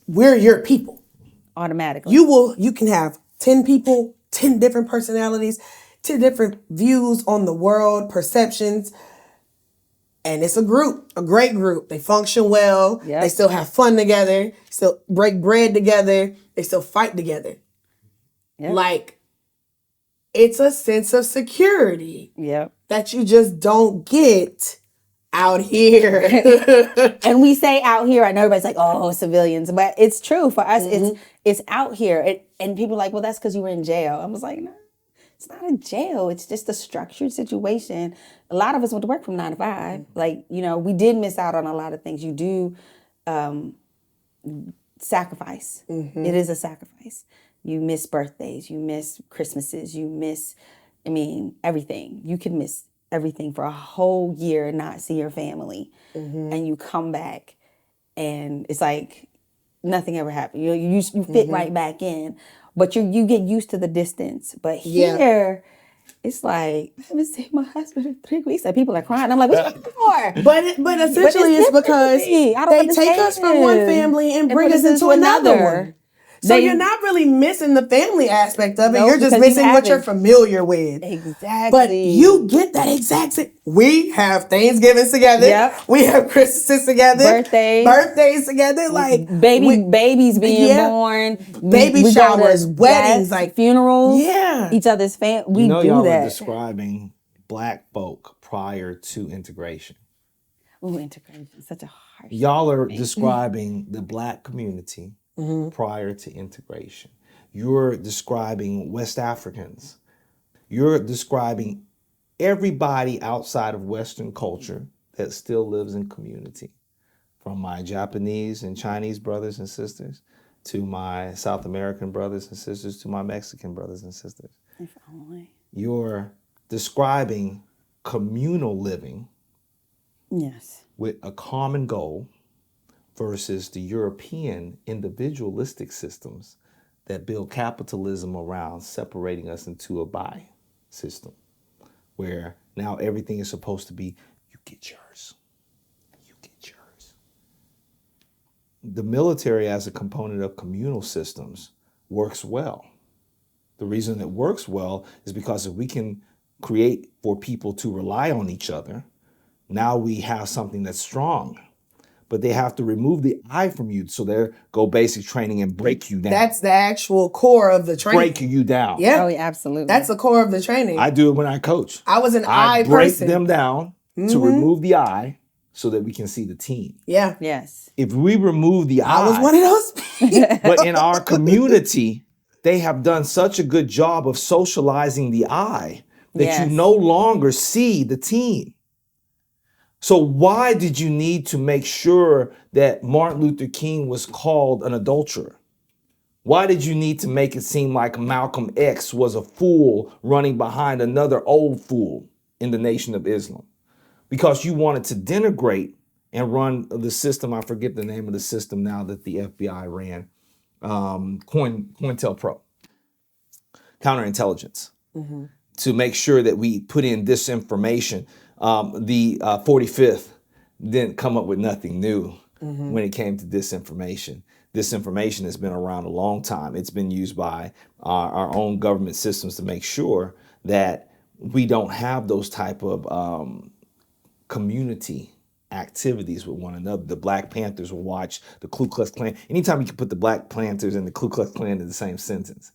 We're your people. Automatically. You can have 10 people, 10 different personalities, 10 different views on the world, perceptions. And it's a group, a great group. They function well. Yep. They still have fun together, still break bread together. They still fight together. Yep. Like, it's a sense of security Yep. that you just don't get out here. And we say out here, I know everybody's like, oh, civilians, but it's true for us. It's out here. And people are like, well, that's because you were in jail. I was like, no, it's not a jail. It's just a structured situation. A lot of us went to work from 9 to 5. Like, we did miss out on a lot of things. You do sacrifice. It is a sacrifice. You miss birthdays. You miss Christmases. You miss, everything. You can miss everything for a whole year and not see your family. And you come back and it's like nothing ever happened. You fit right back in, but you get used to the distance. But here, it's like, I haven't seen my husband in 3 weeks. And people are crying. I'm like, what you for? But essentially it's because they take us from one family and bring us into another one. So you're not really missing the family aspect of it. Nope, you're just because you missing what you're haven't. familiar with. Exactly. But you get that exact same. We have Thanksgivings together. Yep. We have Christmases together. Birthdays together. Like babies being born. Baby we showers, go to weddings, deaths, like funerals. Yeah. Each other's we do y'all that. are describing Black folk prior to integration. Ooh, integration is such a harsh. Y'all are describing the Black community prior to integration. You're describing West Africans. You're describing everybody outside of Western culture that still lives in community. From my Japanese and Chinese brothers and sisters to my South American brothers and sisters to my Mexican brothers and sisters. If only. You're describing communal living Yes. with a common goal versus the European individualistic systems that build capitalism around separating us into a buy system, where now everything is supposed to be, you get yours. You get yours. The military as a component of communal systems works well. The reason it works well is because if we can create for people to rely on each other, now we have something that's strong. But they have to remove the I from you, so they go basic training and break you down. That's the actual core of the training. Break you down. Yeah. Oh, yeah, absolutely. That's the core of the training. I do it when I coach. I was an I I break person. them down to remove the I so that we can see the team. Yeah. Yes. If we remove the I was one of those people. but in our community, they have done such a good job of socializing the I that Yes. you no longer see the team. So why did you need to make sure that Martin Luther King was called an adulterer? Why did you need to make it seem like Malcolm X was a fool running behind another old fool in the Nation of Islam? Because you wanted to denigrate and run the system. I forget the name of the system now that the FBI ran. COINTELPRO, counterintelligence, to make sure that we put in disinformation. The 45th didn't come up with nothing new when it came to disinformation. Disinformation has been around a long time. It's been used by our own government systems to make sure that we don't have those type of community activities with one another. The Black Panthers will watch the Ku Klux Klan. Anytime you can put the Black Panthers and the Ku Klux Klan in the same sentence.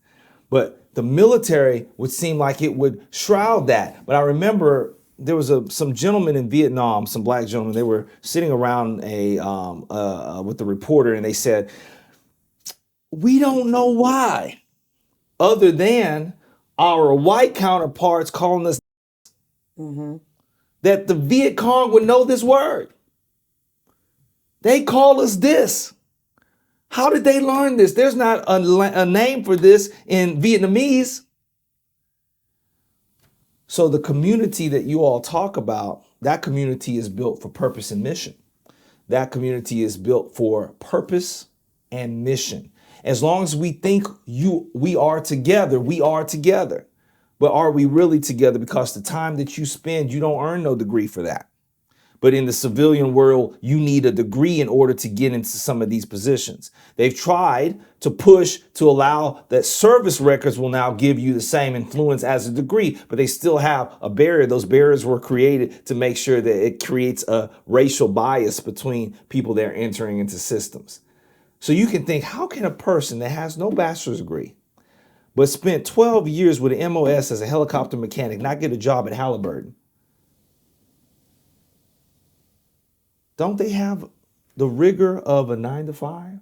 But the military would seem like it would shroud that. But I remember there was some gentlemen in Vietnam, some Black gentlemen, they were sitting around with the reporter and they said, we don't know why, other than our white counterparts calling us that the Viet Cong would know this word. They call us this. How did they learn this? There's not a name for this in Vietnamese. So the community that you all talk about, that community is built for purpose and mission. That community is built for purpose and mission. As long as we think we are together, we are together. But are we really together? Because the time that you spend, you don't earn no degree for that. But in the civilian world, you need a degree in order to get into some of these positions. They've tried to push to allow that service records will now give you the same influence as a degree, but they still have a barrier. Those barriers were created to make sure that it creates a racial bias between people that are entering into systems. So you can think, how can a person that has no bachelor's degree, but spent 12 years with an MOS as a helicopter mechanic, not get a job at Halliburton? Don't they have the rigor of a 9 to 5,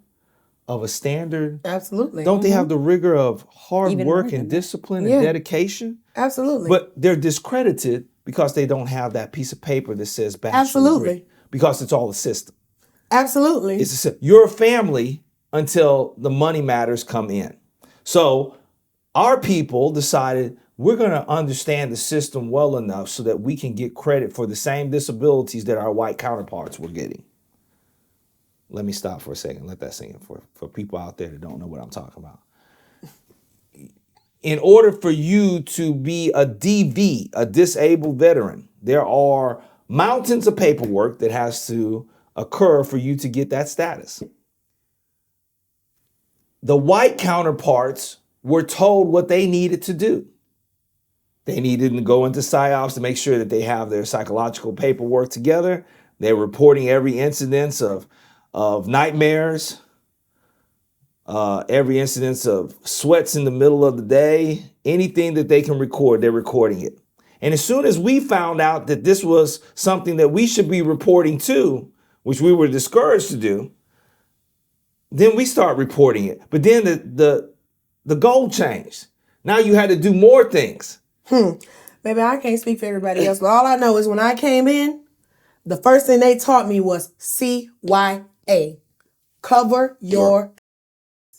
of a standard? Absolutely. Don't they have the rigor of hard Even work more and than that. discipline Yeah. and dedication? Absolutely. But they're discredited because they don't have that piece of paper that says bachelor's Absolutely. degree. Because it's all a system. Absolutely. It's you're a family until the money matters come in. So our people decided we're going to understand the system well enough so that we can get credit for the same disabilities that our white counterparts were getting. Let me stop for a second. Let that sink in for people out there that don't know what I'm talking about. In order for you to be a DV, a disabled veteran, there are mountains of paperwork that has to occur for you to get that status. The white counterparts were told what they needed to do. They needed to go into PSYOPs to make sure that they have their psychological paperwork together. They're reporting every incidence of nightmares, every incidence of sweats in the middle of the day. Anything that they can record, they're recording it. And as soon as we found out that this was something that we should be reporting to, which we were discouraged to do, then we start reporting it. But then the goal changed. Now you had to do more things. Maybe I can't speak for everybody else, but all I know is when I came in, the first thing they taught me was CYA. Cover your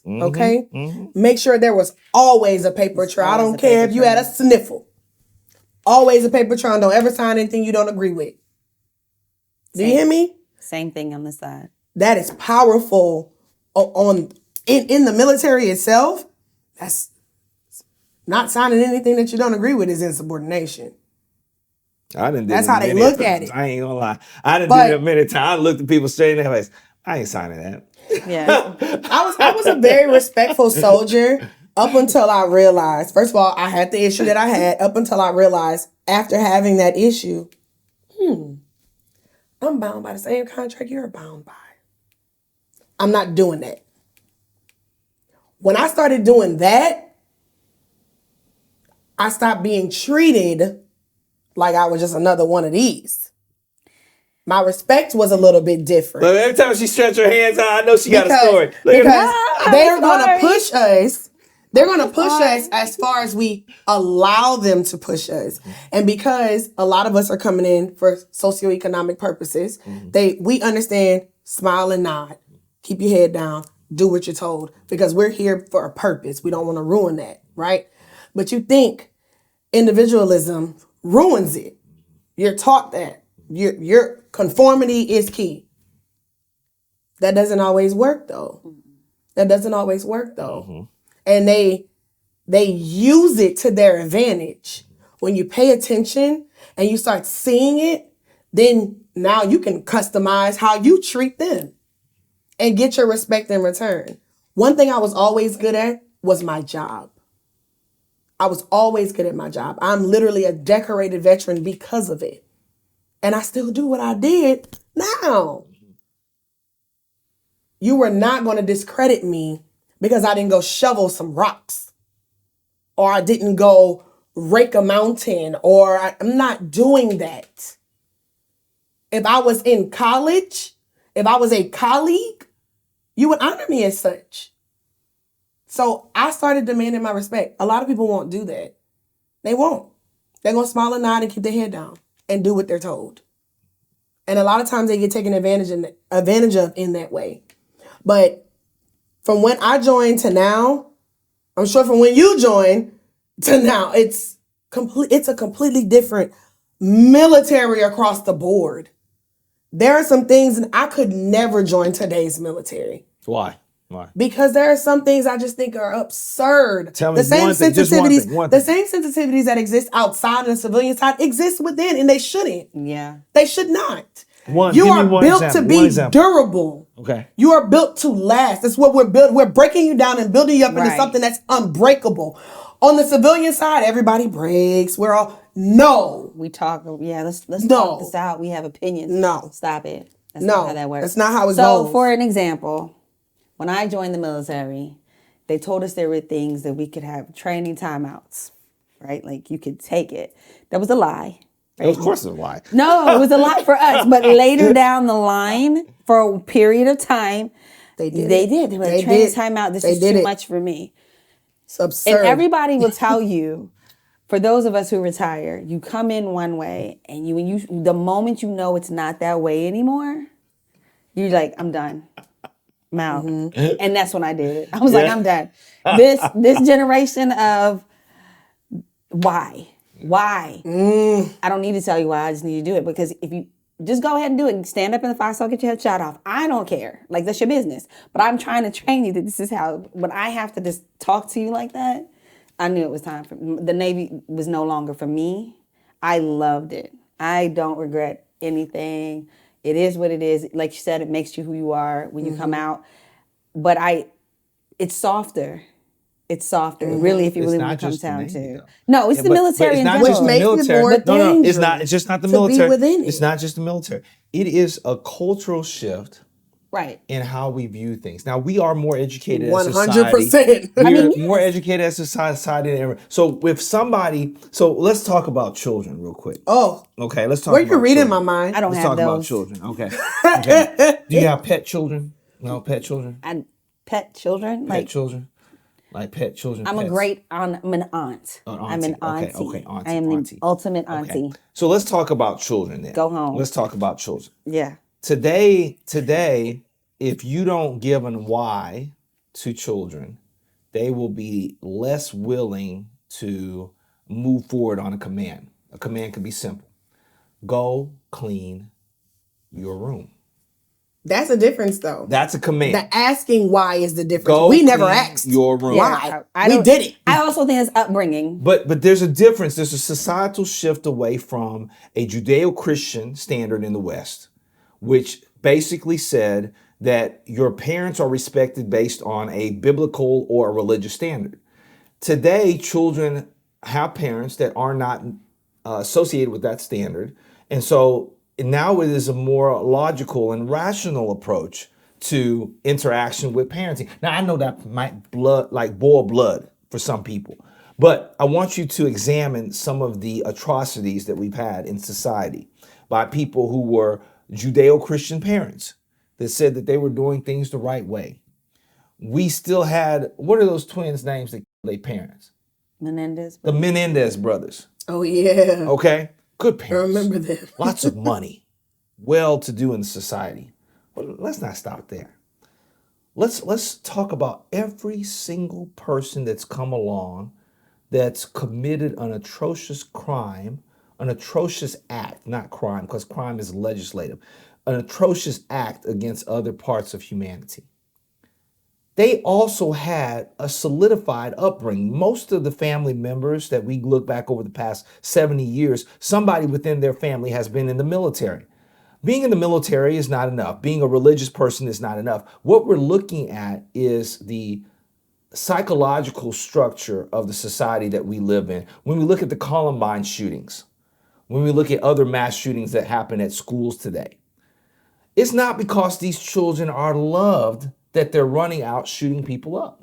okay? Make sure there was always a paper trail. I don't care if you had a sniffle. Always a paper trail. Don't ever sign anything you don't agree with. Do you hear me? Same thing on the side. That is powerful in the military itself. That's not signing anything that you don't agree with is insubordination. That's how they look at it. I ain't gonna lie. I done did it a many times. I looked at people straight in their face. I ain't signing that. Yeah. I was a very respectful soldier up until I realized, first of all, I had the issue that I had up until I realized after having that issue, I'm bound by the same contract you're bound by. I'm not doing that. When I started doing that, I stopped being treated like I was just another one of these. My respect was a little bit different. Look, every time she stretches her hands out, I know she got a story. Because they're going to push us. They're going to push us as far as we allow them to push us. And because a lot of us are coming in for socioeconomic purposes, we understand smile and nod. Keep your head down. Do what you're told. Because we're here for a purpose. We don't want to ruin that, right? But you think individualism ruins it. You're taught that. Your conformity is key. That doesn't always work though. And they use it to their advantage. When you pay attention and you start seeing it, then now you can customize how you treat them and get your respect in return. One thing I was always good at was my job. I was always good at my job. I'm literally a decorated veteran because of it. And I still do what I did now. You were not going to discredit me because I didn't go shovel some rocks. Or I didn't go rake a mountain. Or I'm not doing that. If I was in college, if I was a colleague, you would honor me as such. So I started demanding my respect. A lot of people won't do that. They won't. They're going to smile and nod and keep their head down and do what they're told. And a lot of times they get taken advantage of in that way. But from when I joined to now, I'm sure from when you joined to now, it's a completely different military across the board. There are some things, and I could never join today's military. Why? Because there are some things I just think are absurd. Tell me just one thing. The same sensitivities that exist outside of the civilian side exist within, and they shouldn't. Yeah. They should not. Give You me are one built example. to be durable. Okay. You are built to last. That's what we're built. We're breaking you down and building you up into Right. something that's unbreakable. On the civilian side, everybody breaks. We're all no. We talk. Yeah, let's No. talk this out. We have opinions. No. Stop it. That's No. not how that works. That's not how it So, goes. for an example, when I joined the military, they told us there were things that we could have training timeouts, right? Like you could take it. That was a lie. Right? Of course it's a lie. No, it was a lie for us. But later down the line, for a period of time, they did. They were like, training timeout. This is too much for me. It's absurd. And everybody will tell you, for those of us who retire, you come in one way, and the moment you know it's not that way anymore, you're like, I'm done. I'm out. And that's when I did it. I was like, I'm done. This generation of why? I don't need to tell you why. I just need to do it, because if you just go ahead and do it and stand up in the foxhole, get your head shot off. I don't care. Like, that's your business. But I'm trying to train you that this is how, when I have to just talk to you like that, I knew it was time for the Navy was no longer for me. I loved it. I don't regret anything. It is what it is. Like you said, it makes you who you are when you come out. But it's softer. It's softer, really, if you really want to come down to. No, it's the military in general. Which makes it more dangerous. No, it's not. It's just not the military. within it. It's not just the military. It is a cultural shift, right, in how we view things. Now, we are more educated as society. 100%. We're more educated as a society than ever. So let's talk about children real quick. Oh. Okay, let's talk Where about you read in children. my mind. I don't Let's have talk those. about children. Okay. Do you have pet children? No, pet children? Pet children? Pet children? Like pet children. I'm pets. I'm an aunt. I'm an auntie. Okay, auntie. I am auntie. the ultimate auntie. Okay. So let's talk about children then. Go home. Let's talk about children. Yeah. Today, if you don't give an why to children, they will be less willing to move forward on a command. A command can be simple. Go clean your room. That's a difference, though. That's a command. The asking why is the difference. Go we never clean asked your room. why. I We did it. I also think it's upbringing. But there's a difference. There's a societal shift away from a Judeo-Christian standard in the West, which basically said that your parents are respected based on a biblical or a religious standard. Today, children have parents that are not associated with that standard. And so now it is a more logical and rational approach to interaction with parenting. Now, I know that might boil blood for some people, but I want you to examine some of the atrocities that we've had in society by people who were Judeo-Christian parents that said that they were doing things the right way. We still had, what are those twins' names that killed their parents? Menendez. The Menendez brothers. Oh, yeah. Okay? Good I parents. remember them. Lots of money. Well-to-do in society. But let's not stop there. Let's talk about every single person that's come along that's committed an atrocious crime, an atrocious act, not crime, because crime is legislative, an atrocious act against other parts of humanity. They also had a solidified upbringing. Most of the family members that we look back over the past 70 years, somebody within their family has been in the military. Being in the military is not enough. Being a religious person is not enough. What we're looking at is the psychological structure of the society that we live in. When we look at the Columbine shootings, when we look at other mass shootings that happen at schools today, it's not because these children are loved that they're running out shooting people up.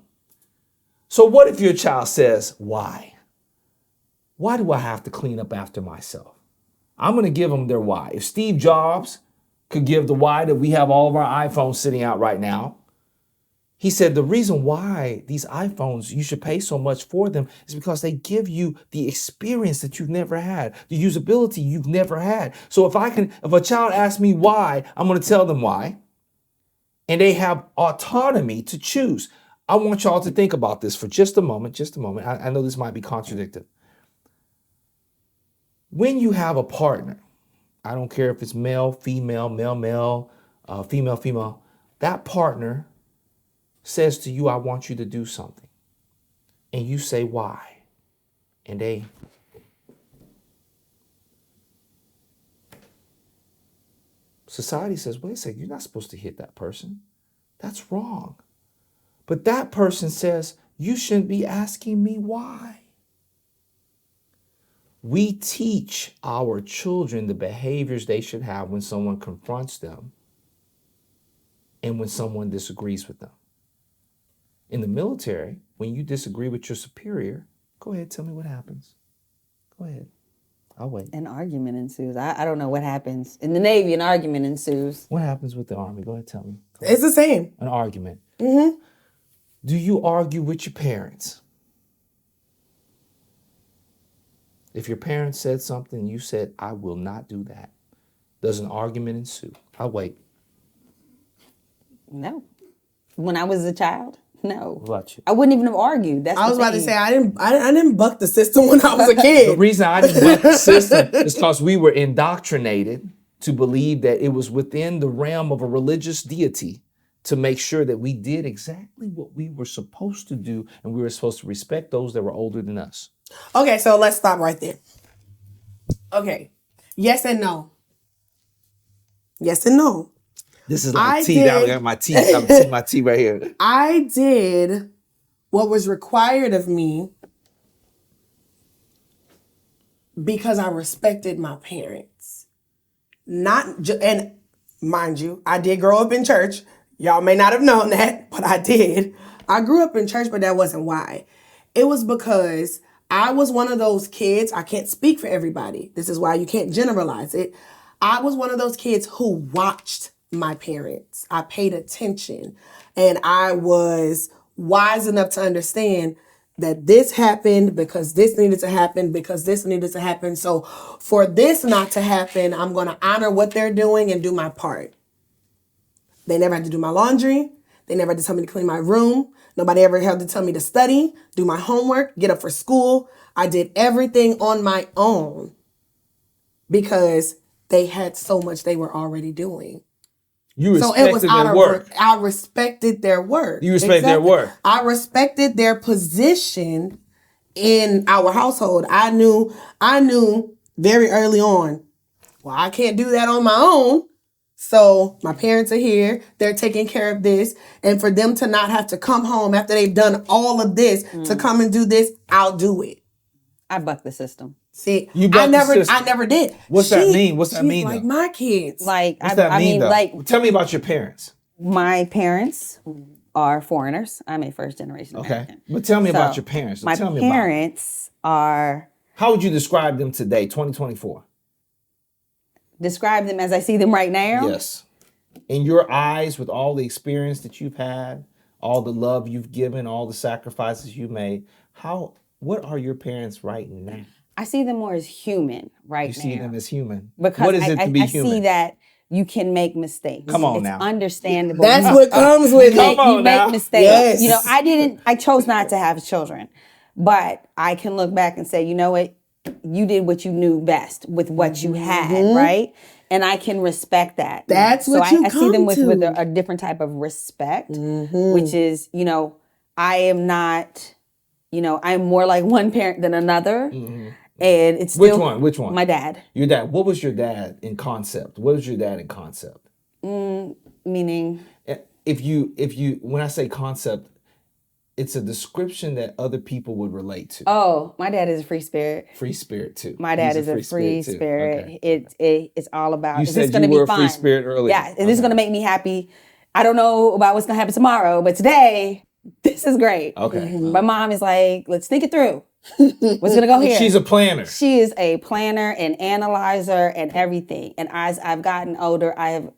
So what if your child says, why? Why do I have to clean up after myself? I'm going to give them their why. If Steve Jobs could give the why that we have all of our iPhones sitting out right now, he said the reason why these iPhones, you should pay so much for them is because they give you the experience that you've never had, the usability you've never had. So if a child asks me why, I'm going to tell them why. And they have autonomy to choose. I want y'all to think about this for just a moment. I know this might be contradictory. When you have a partner, I don't care if it's male, female, male, female, that partner says to you, I want you to do something. And you say, why? And society says, wait a second, you're not supposed to hit that person. That's wrong. But that person says, you shouldn't be asking me why. We teach our children the behaviors they should have when someone confronts them and when someone disagrees with them. In the military, when you disagree with your superior, go ahead, tell me what happens. Go ahead. I'll wait. An argument ensues. I don't know what happens. In the Navy, an argument ensues. What happens with the Army? Go ahead, tell me. It's the same. An argument. Mm-hmm. Do you argue with your parents? If your parents said something, you said, I will not do that. Does an argument ensue? I'll wait. No. When I was a child, no. What about you? I wouldn't even have argued. That's I was the about to thing. say I didn't buck the system when I was a The kid. reason I didn't want the system is because we were indoctrinated to believe that it was within the realm of a religious deity to make sure that we did exactly what we were supposed to do, and we were supposed to respect those that were older than us. Okay, so let's stop right there. Okay. Yes and no. Yes and no. This is like I tea. did- Now I got my tea. I'm taking my tea right here. I did what was required of me because I respected my parents. And mind you, I did grow up in church. Y'all may not have known that, but I did. I grew up in church, but that wasn't why. It was because I was one of those kids. I can't speak for everybody. This is why you can't generalize it. I was one of those kids who watched my parents. I paid attention, and I was wise enough to understand that this happened because this needed to happen, because this needed to happen. So for this not to happen, I'm going to honor what they're doing and do my part. They never had to do my laundry. They never had to tell me to clean my room. Nobody ever had to tell me to study, do my homework, get up for school. I did everything on my own because they had so much they were already doing. You So respected it was their out of work. I respected their work. You respect their work. I respected their position in our household. I knew very early on, well, I can't do that on my own. So my parents are here. They're taking care of this. And for them to not have to come home after they've done all of this to come and do this, I'll do it. I bucked the system. See, You bucked the system. I never did. What's that mean? What's that she's mean, like though? my kids. Like, What's that mean, though? like, Tell me about your parents. my parents are foreigners. I'm a first generation Okay. American. But tell me So, about your parents. My Tell me about parents are, how would you describe them today, 2024? describe them as I see them right now. Yes. In your eyes, with all the experience that you've had, all the love you've given, all the sacrifices you made, what are your parents right now? I see them more as human right You now. see them as human. Because What is it to be I human? see that you can make mistakes. Come on it's now. understandable. That's what comes with Come it. on You now. make mistakes. Yes. You know, I chose not to have children, but I can look back and say, you know what? You did what you knew best with what you had, right? And I can respect that. That's what you I see them come with to. a different type of respect, which is, you know, I am not, you know, I'm more like one parent than another. And it's Which still one? Which one? My dad. Your dad. What was your dad in concept? What was your dad in concept? Meaning, If you, when I say concept, it's a description that other people would relate to. oh, my dad is a free spirit. Free spirit too. My dad He's is a free too. spirit. Okay. It's all about. You is said this gonna you be were a fun? free spirit earlier. Yeah, and this is gonna make me happy. I don't know about what's gonna happen tomorrow, but today, this is great. Okay. My mom is like, let's think it through. What's gonna go here? She's a planner. She is a planner and analyzer and everything. And as I've gotten older, I have,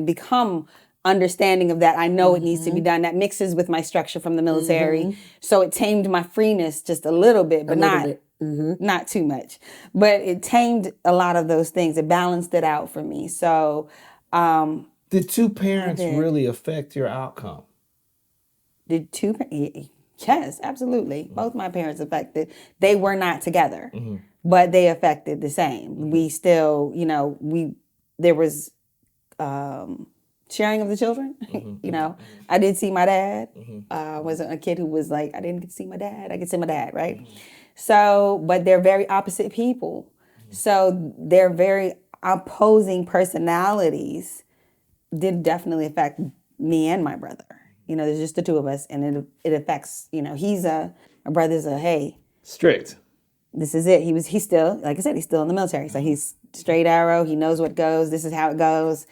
become understanding of that. I know it needs to be done. That mixes with my structure from the military. So it tamed my freeness just a little bit, but not too much. But it tamed a lot of those things. It balanced it out for me. So Did two parents did. really affect your outcome? Did two? Yes, absolutely. Both my parents affected. They were not together, but they affected the same. We still, there was sharing of the children. I did see my dad. I wasn't a kid who was like, I didn't get to see my dad. I could see my dad, right? So, but they're very opposite people. So they're very opposing personalities. Did definitely affect me and my brother. There's just the two of us, and it affects. My brother's hey, Strict. this is it. He's still, like I said, he's still in the military, so he's straight arrow. He knows what goes. This is how it goes.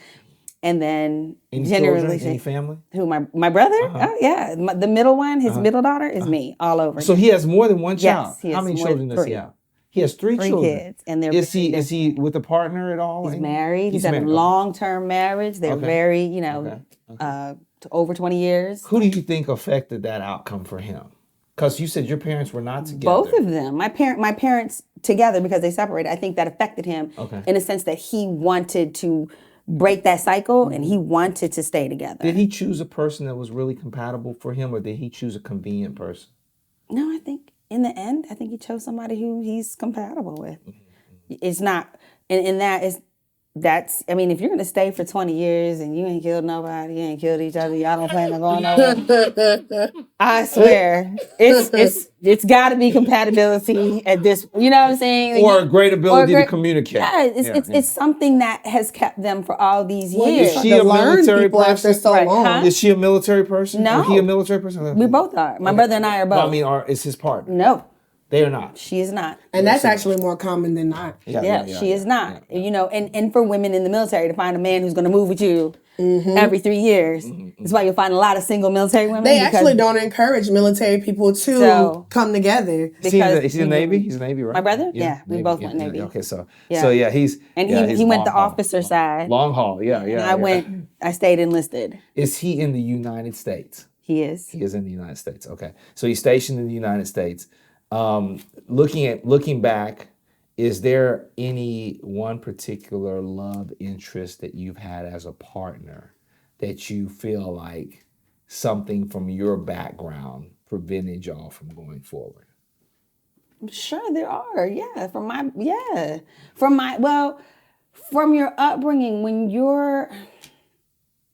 And then Any generally, children? Any family? who my brother? Oh yeah, the middle one, his middle daughter is me all over. So he has more than one child. Yes, he has How many more children than does he three. have? He has three children. Kids, and they're is very he with a partner at all? He's married. He's had a long-term marriage. They're very, over 20 years. Who do you think affected that outcome for him? Because you said your parents were not together. Both of them. My parents together because they separated. I think that affected him in a sense that he wanted to break that cycle and he wanted to stay together. Did he choose a person that was really compatible for him, or did he choose a convenient person? No, I think in the end, I think he chose somebody who he's compatible with. It's not, and that's, if you're going to stay for 20 years and you ain't killed nobody, you ain't killed each other, y'all don't plan on going nowhere. I swear, it's got to be compatibility at this, you know what I'm saying? Or a great ability to communicate. Yeah, it's something that has kept them for all these years. Is she a military person? After so long. Huh? Is she a military person? No. Or he a military person? We both are. My brother and I are both. Is his partner? No. They are not. She is not. And that's actually more common than not. Yeah, she is not. And for women in the military to find a man who's going to move with you every 3 years, that's why you'll find a lot of single military women. They actually don't encourage military people to come together. Is he in the Navy? He's in the Navy, right? My brother? Yeah, we both went Navy. Okay, so he's he went the officer side. Long haul, And I stayed enlisted. Is he in the United States? He is. He is in the United States. Okay, so he's stationed in the United States. Looking back, is there any one particular love interest that you've had as a partner that you feel like something from your background prevented y'all from going forward? I'm sure there are. Yeah, from your upbringing when you're.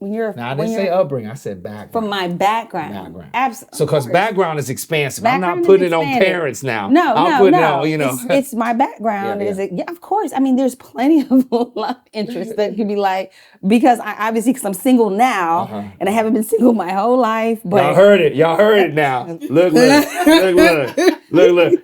Now, I didn't say upbringing. I said background. From my background. Absolutely. So, because background is expansive. Background I'm not putting is it on expanded. parents now. No, I'm putting it on, It's my background. Yeah, of course. There's plenty of love interest that could be like, because because I'm single now, and I haven't been single my whole life. But Y'all heard it now. Look.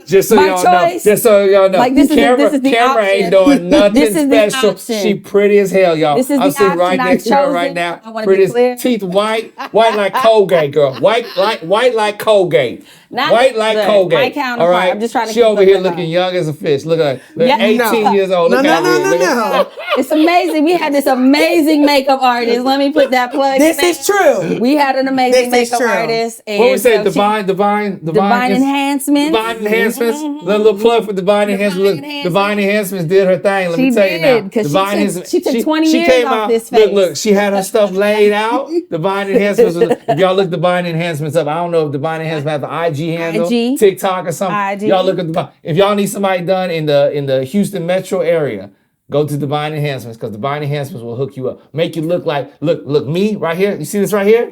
Just so y'all know. Like, this is the camera option. ain't doing nothing This is the special. option. She pretty as hell, y'all. This is I'm the sitting right option next to I've her right chosen. now. I wanna Pretty be as clear. teeth white like Colgate, girl. White like Colgate. White like Colgate. My counterpart. All right. I'm just trying to She keep over up here with her. looking young as a fish. Look at her. Yeah. 18 years old. Look at her. No. It's amazing. We had this amazing makeup artist. Let me put that plug. This is true. We had an amazing This is makeup true. artist. And What we say? so Divine enhancements. Divine Enhancements. Little plug for Divine Enhancements. Look, Divine Enhancements did her thing. Let me tell you now. Because Divine she took 20 years came off out, this face. Look, she had her stuff laid out. Divine Enhancements. If y'all look Divine Enhancements up, I don't know if Divine Enhancements have the IG handle, IG. TikTok or something. IG. Y'all look at Divine. If y'all need somebody done in the Houston metro area, go to Divine Enhancements, because Divine Enhancements will hook you up. Make you look like, look, me right here. You see this right here?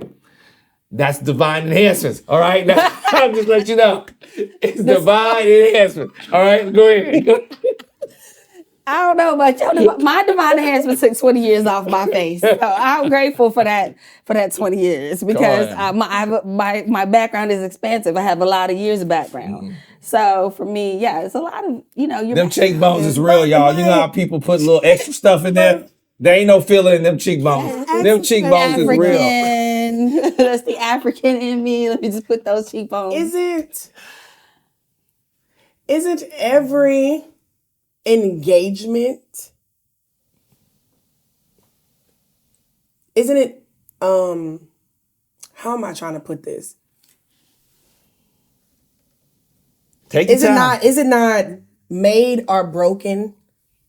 That's Divine Enhancements. All right? Now, I'll just let you know. It's Divine Enhancements. All right? Go ahead. I don't know about y'all. My divine enhancement took 20 years off my face. So I'm grateful for that 20 years, because my background is expansive. I have a lot of years of background. So for me, it's a lot of, Them cheekbones is real, y'all. You know how people put a little extra stuff in there? There ain't no filler in them cheekbones. Them cheekbones is real. That's the African in me. Let me just put those cheekbones. Isn't every engagement, isn't it, how am I trying to put this? Take your time. Is it not made or broken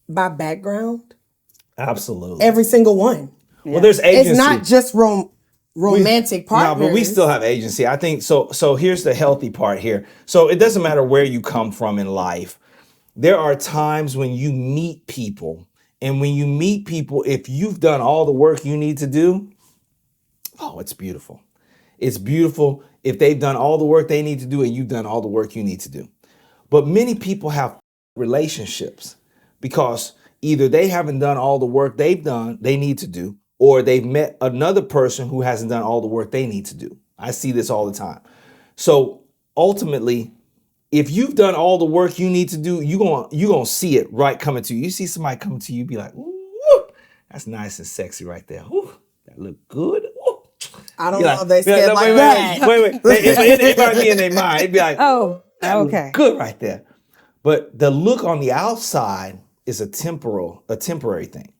by background? Absolutely. Every single one. Well, there's agency. It's not just romantic partners. No, but we still have agency. I think so. So here's the healthy part here. So it doesn't matter where you come from in life. There are times when you meet people, and when you meet people, if you've done all the work you need to do, oh, it's beautiful. It's beautiful if they've done all the work they need to do and you've done all the work you need to do. But many people have relationships because either they haven't done all the work they need to do, or they've met another person who hasn't done all the work they need to do. I see this all the time. So ultimately, if you've done all the work you need to do, you're gonna see it right coming to you. You see somebody coming to you, be like, ooh, that's nice and sexy right there. Ooh, that look good. Ooh. I don't know if they said like that. Wait. It might be in their mind. It'd be like, Oh, that okay. look good right there. But the look on the outside is a temporary thing.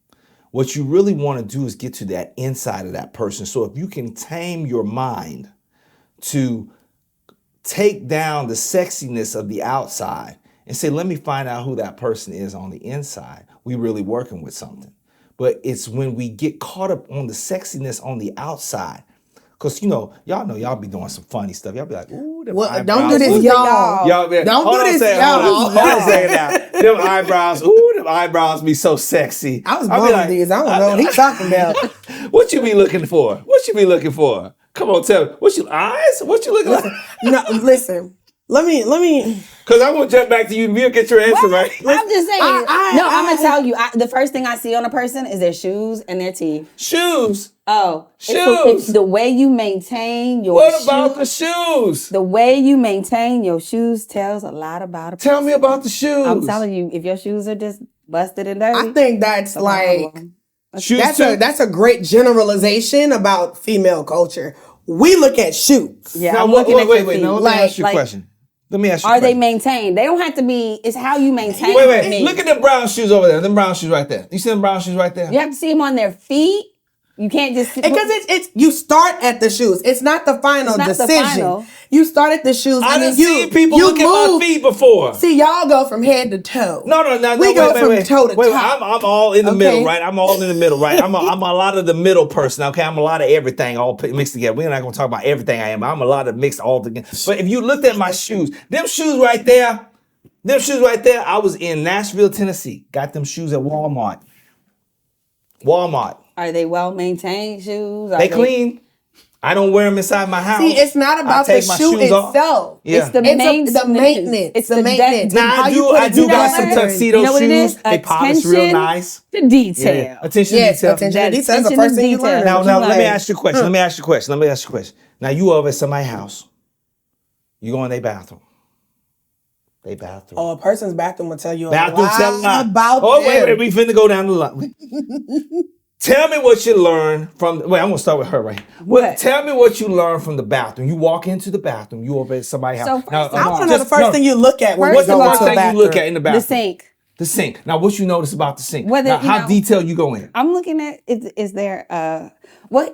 What you really want to do is get to that inside of that person. So if you can tame your mind to take down the sexiness of the outside and say, let me find out who that person is on the inside, we really working with something. But it's when we get caught up on the sexiness on the outside, because y'all be doing some funny stuff. Y'all be like, ooh, them eyebrows. Don't do this, y'all. Don't do this, y'all. Hold on a second now. Them eyebrows, them eyebrows be so sexy. I was born with these. I don't know what he's talking about. What you be looking for? Come on, tell me. What you looking like? No, listen. Let me. Because I want to jump back to you and we'll get your answer right. I'm just saying. I'm going to tell you. The first thing I see on a person is their shoes and their teeth. Shoes. Oh. Shoes. It's the way you maintain your What about the shoes? The way you maintain your shoes tells a lot about a person. Tell me about the shoes. I'm telling you, if your shoes are just busted and dirty. I think that's like... Shoes that's a great generalization about female culture. We look at shoes. Yeah, now, I'm wait. feet. Now, let me ask you a question. Let me ask you a Are question. they maintained? They don't have to be. It's how you maintain. Wait. Look at them brown shoes over there. Them brown shoes right there. You see them brown shoes right there? You have to see them on their feet. You can't just Because it's you start at the shoes. It's not the final decision. You start at the shoes. I and done then seen people look at my feet before. See, y'all go from head to toe. No. We go from toe to top. I'm all in the middle, right? I'm all in the middle, right? I'm a lot of the middle person, okay? I'm a lot of everything all mixed together. We're not going to talk about everything I am. I'm a lot of mixed all together. But if you looked at my shoes, them shoes right there, I was in Nashville, Tennessee. Got them shoes at Walmart. Are they well maintained shoes? They clean. I don't wear them inside my house. See, it's not about the shoe itself. Yeah. It's the maintenance. It's the maintenance. Now I do got some tuxedo shoes. They polish real nice. The detail. Yeah. Attention to detail. Attention to detail. That's the first thing you learn. Now let me ask you a question. Now you over at somebody's house. You go in their bathroom. Oh, a person's bathroom will tell you bathroom a lot about them. wait. We finna go down the line. Tell me what you learned from. Wait, I'm gonna start with her right here. What? Tell me what you learned from the bathroom. You walk into the bathroom. You over at somebody's house. So Now, I want to know the first thing you look at when you What's the go first into a thing bathroom. you look at in the bathroom? The sink. The sink. Now, what you notice about the sink? Whether, how detailed you go in? I'm looking at is there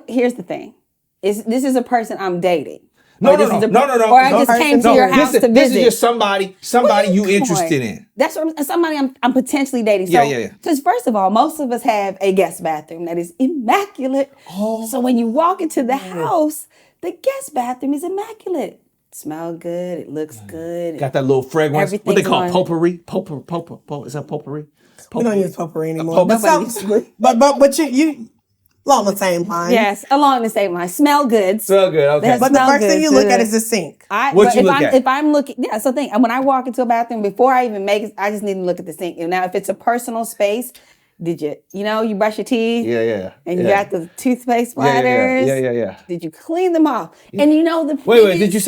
here's the thing. This is a person I'm dating. No. Or I just came to your house to visit. This is just somebody you interested in. That's somebody I'm potentially dating. So, Yeah. Because first of all, most of us have a guest bathroom that is immaculate. Oh. So when you walk into the house, the guest bathroom is immaculate. It smells good. It looks good. Got that little fragrance. What they call on. potpourri? Is that potpourri? We don't use potpourri anymore. But you along the same line. Yes, along the same line. Smell good. Smell good. Okay. But the first thing you look at is the sink. If I'm looking, so when I walk into a bathroom, before I even make it, I just need to look at the sink. And now, if it's a personal space, did you brush your teeth? Yeah. And you got the toothpaste splatters. Yeah. Did you clean them off? And Wait, did you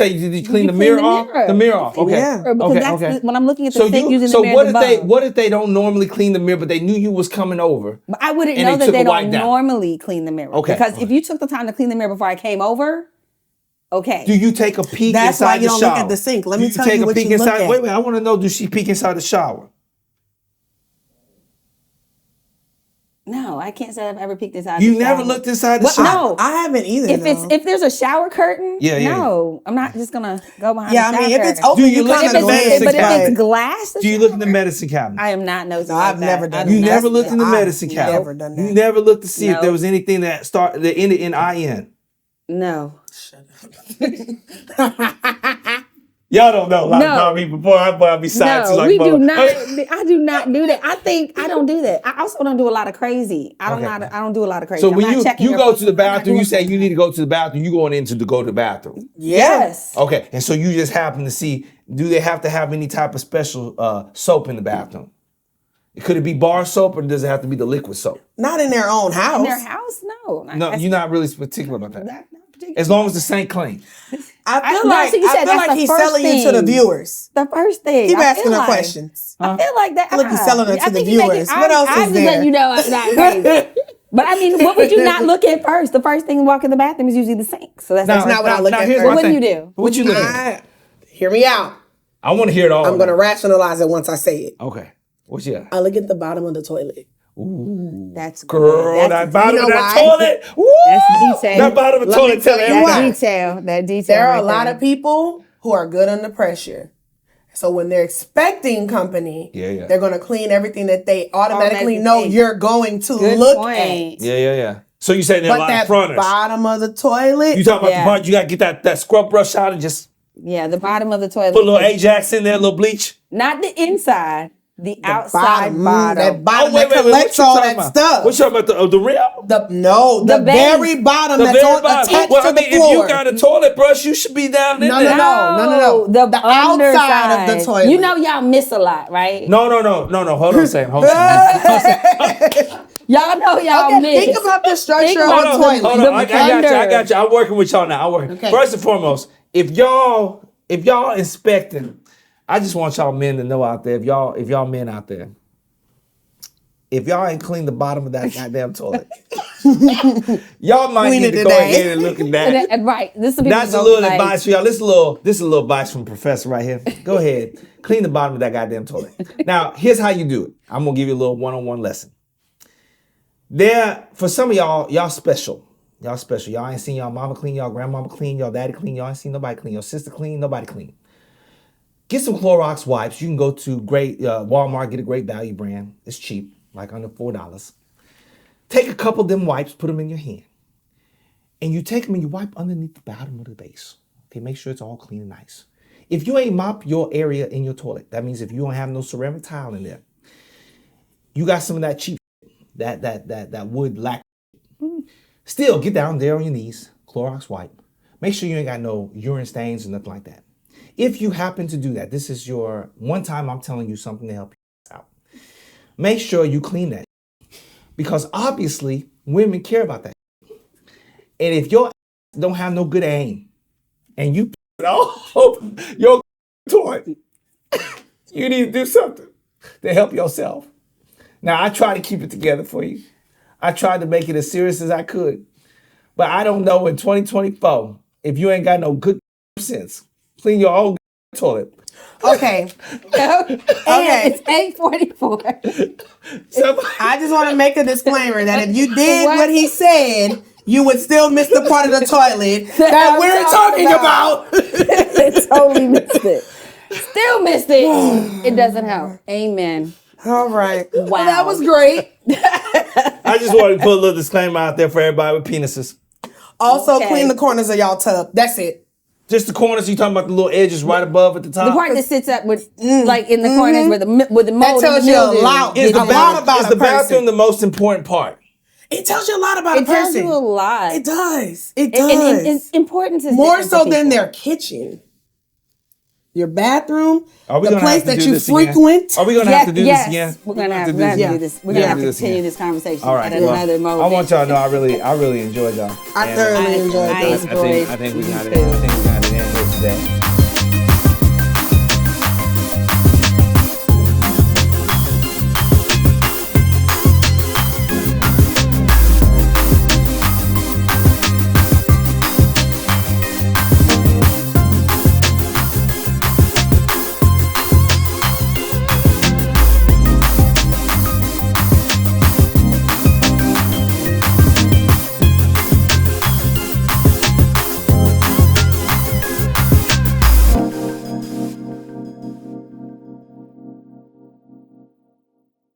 clean the mirror off? The mirror off. Okay. Yeah. Because when I'm looking at the sink, using the mirror. What if they don't normally clean the mirror, but they knew you was coming over? But I wouldn't know that they don't normally clean the mirror. Okay. Because if you took the time to clean the mirror before I came over, okay. Do you take a peek That's inside why you the don't shower? look at the sink. Let me tell take you a what peek you look inside. at. Wait, I want to know, does she peek inside the shower? No, I can't say I've ever peeked inside. You the never shower. looked inside the What? shower? No. I haven't either. If there's a shower curtain, no, I'm not just gonna go behind. Yeah, the I mean, shower if it's curtain. open, Do you you look kind at of the glance. medicine But if cabinet? it's glass, Do you look in the medicine cabinet? I am not nosy. No, like I've that. never I done do You not never do looked in the that. medicine cabinet? Never done that. You never looked to see if No. there was anything that ended in IN? No. Y'all don't know a lot No. about me before I be science. No, like, we do mother- not. I do not do that. I think I don't do that. I also don't do a lot of crazy. I don't do a lot of crazy. So I'm when not checking you your go phone. to the I'm not bathroom, you doing say that. you need to go to the bathroom. You going in to go to the bathroom. Yes. Okay, and so you just happen to see, do they have to have any type of special soap in the bathroom? Could it be bar soap or does it have to be the liquid soap? Not in their own house. In their house? No. No, you're not really particular about that. Not particular. As long as the sink clean. I feel no, like, so you said I feel that's like the he's first selling you to the thing. viewers. The first thing. Keep I asking feel her like- questions. I feel like that. I feel like he's selling her to I the think you make viewers. it- What else I'm is just there? letting you know I'm not crazy. But I mean, what would you not look at first? The first thing to walk in the bathroom is usually the sink. So that's not what I look at here's first. my What do thing. you do? What you look at? Hear me out. I want to hear it all. I'm going to rationalize it once I say it. Okay. What you got? I look at the bottom of the toilet. That's Girl, good. that bottom you of know that why? toilet. Woo! That's detail. That bottom of the Let me toilet tell tell you everybody. why. That detail. There are right a lot there. of people who are good under pressure. So when they're expecting company, Yeah. they're going to clean everything that they automatically Automatically know think. you're going to Good look point. Yeah. So you saying there are a at. But lot of that fronters. bottom of the toilet, You talking about Yeah. the part you got to get that scrub brush out and just Yeah, the bottom of the toilet. put a little Ajax in there, a little bleach? Not the inside, the outside bottom, bottom. that bottom Oh, wait, that what collects you all talking that about? stuff. What you talking about? The rim? The base. very bottom that's very on, bottom. attached Well, to I mean, the floor. if you got a toilet brush, you should be down in No, there. no. The outside underside. of the toilet. You know y'all miss a lot, right? No. Hold on a second. Hold on a second. Y'all know y'all Okay, miss. think about the structure Think of about a the- toilet. Hold on. I got under. you. I'm working with y'all now. Okay. First and foremost, if y'all inspecting, I just want y'all men to know out there, if y'all men out there, if y'all ain't clean the bottom of that goddamn toilet, y'all might Clean need it to go today. ahead and look at that. Right. This is That's a little advice for y'all. This is a little advice from Professor right here. Go ahead, clean the bottom of that goddamn toilet. Now, here's how you do it. I'm gonna give you a little one-on-one lesson. For some of y'all special. Y'all special. Y'all ain't seen y'all mama clean, y'all grandmama clean, y'all daddy clean. Y'all ain't seen nobody clean. Your sister clean, nobody clean. Get some Clorox wipes. You can go to Walmart, get a great value brand. It's cheap, like under $4. Take a couple of them wipes, put them in your hand. And you take them and you wipe underneath the bottom of the base. Okay, make sure it's all clean and nice. If you ain't mop your area in your toilet, that means if you don't have no ceramic tile in there, you got some of that cheap, that wood lac. Still, get down there on your knees, Clorox wipe. Make sure you ain't got no urine stains or nothing like that. If you happen to do that, this is your one time I'm telling you something to help you out. Make sure you clean that. Because obviously, women care about that. And if your don't have no good aim, and you it all over your toilet, you need to do something to help yourself. Now, I try to keep it together for you. I tried to make it as serious as I could. But I don't know in 2024, if you ain't got no good sense, clean your own toilet. Okay. It's 8:44. I just want to make a disclaimer that if you did what he said, you would still miss the part of the toilet that we're talking about. Totally missed it. Still missed it. It doesn't help. Amen. All right. Wow. Well, that was great. I just wanted to put a little disclaimer out there for everybody with penises. Also, Okay. clean the corners of y'all tub. That's it. Just the corners, you talking about the little edges right above at the top? The part that sits up with, like in the corners where the mold That and tells the you a mildew lot. Is gets the, in. lot about is a the bathroom person. the most important part? It tells you a lot about a It tells person. you a lot. It does. It And does. it's important to More different so to than people. their kitchen. Your bathroom, Are we the gonna place have to that do you this again? frequent. Are we going to have to do this again? We're gonna have to Yeah. do this. We're Yeah. gonna have Do to this continue again. this conversation All right. at Well, another moment. I want y'all to know I really enjoyed y'all. I And, thoroughly enjoyed I this. enjoyed I think we got it. too. I think we got it in here today.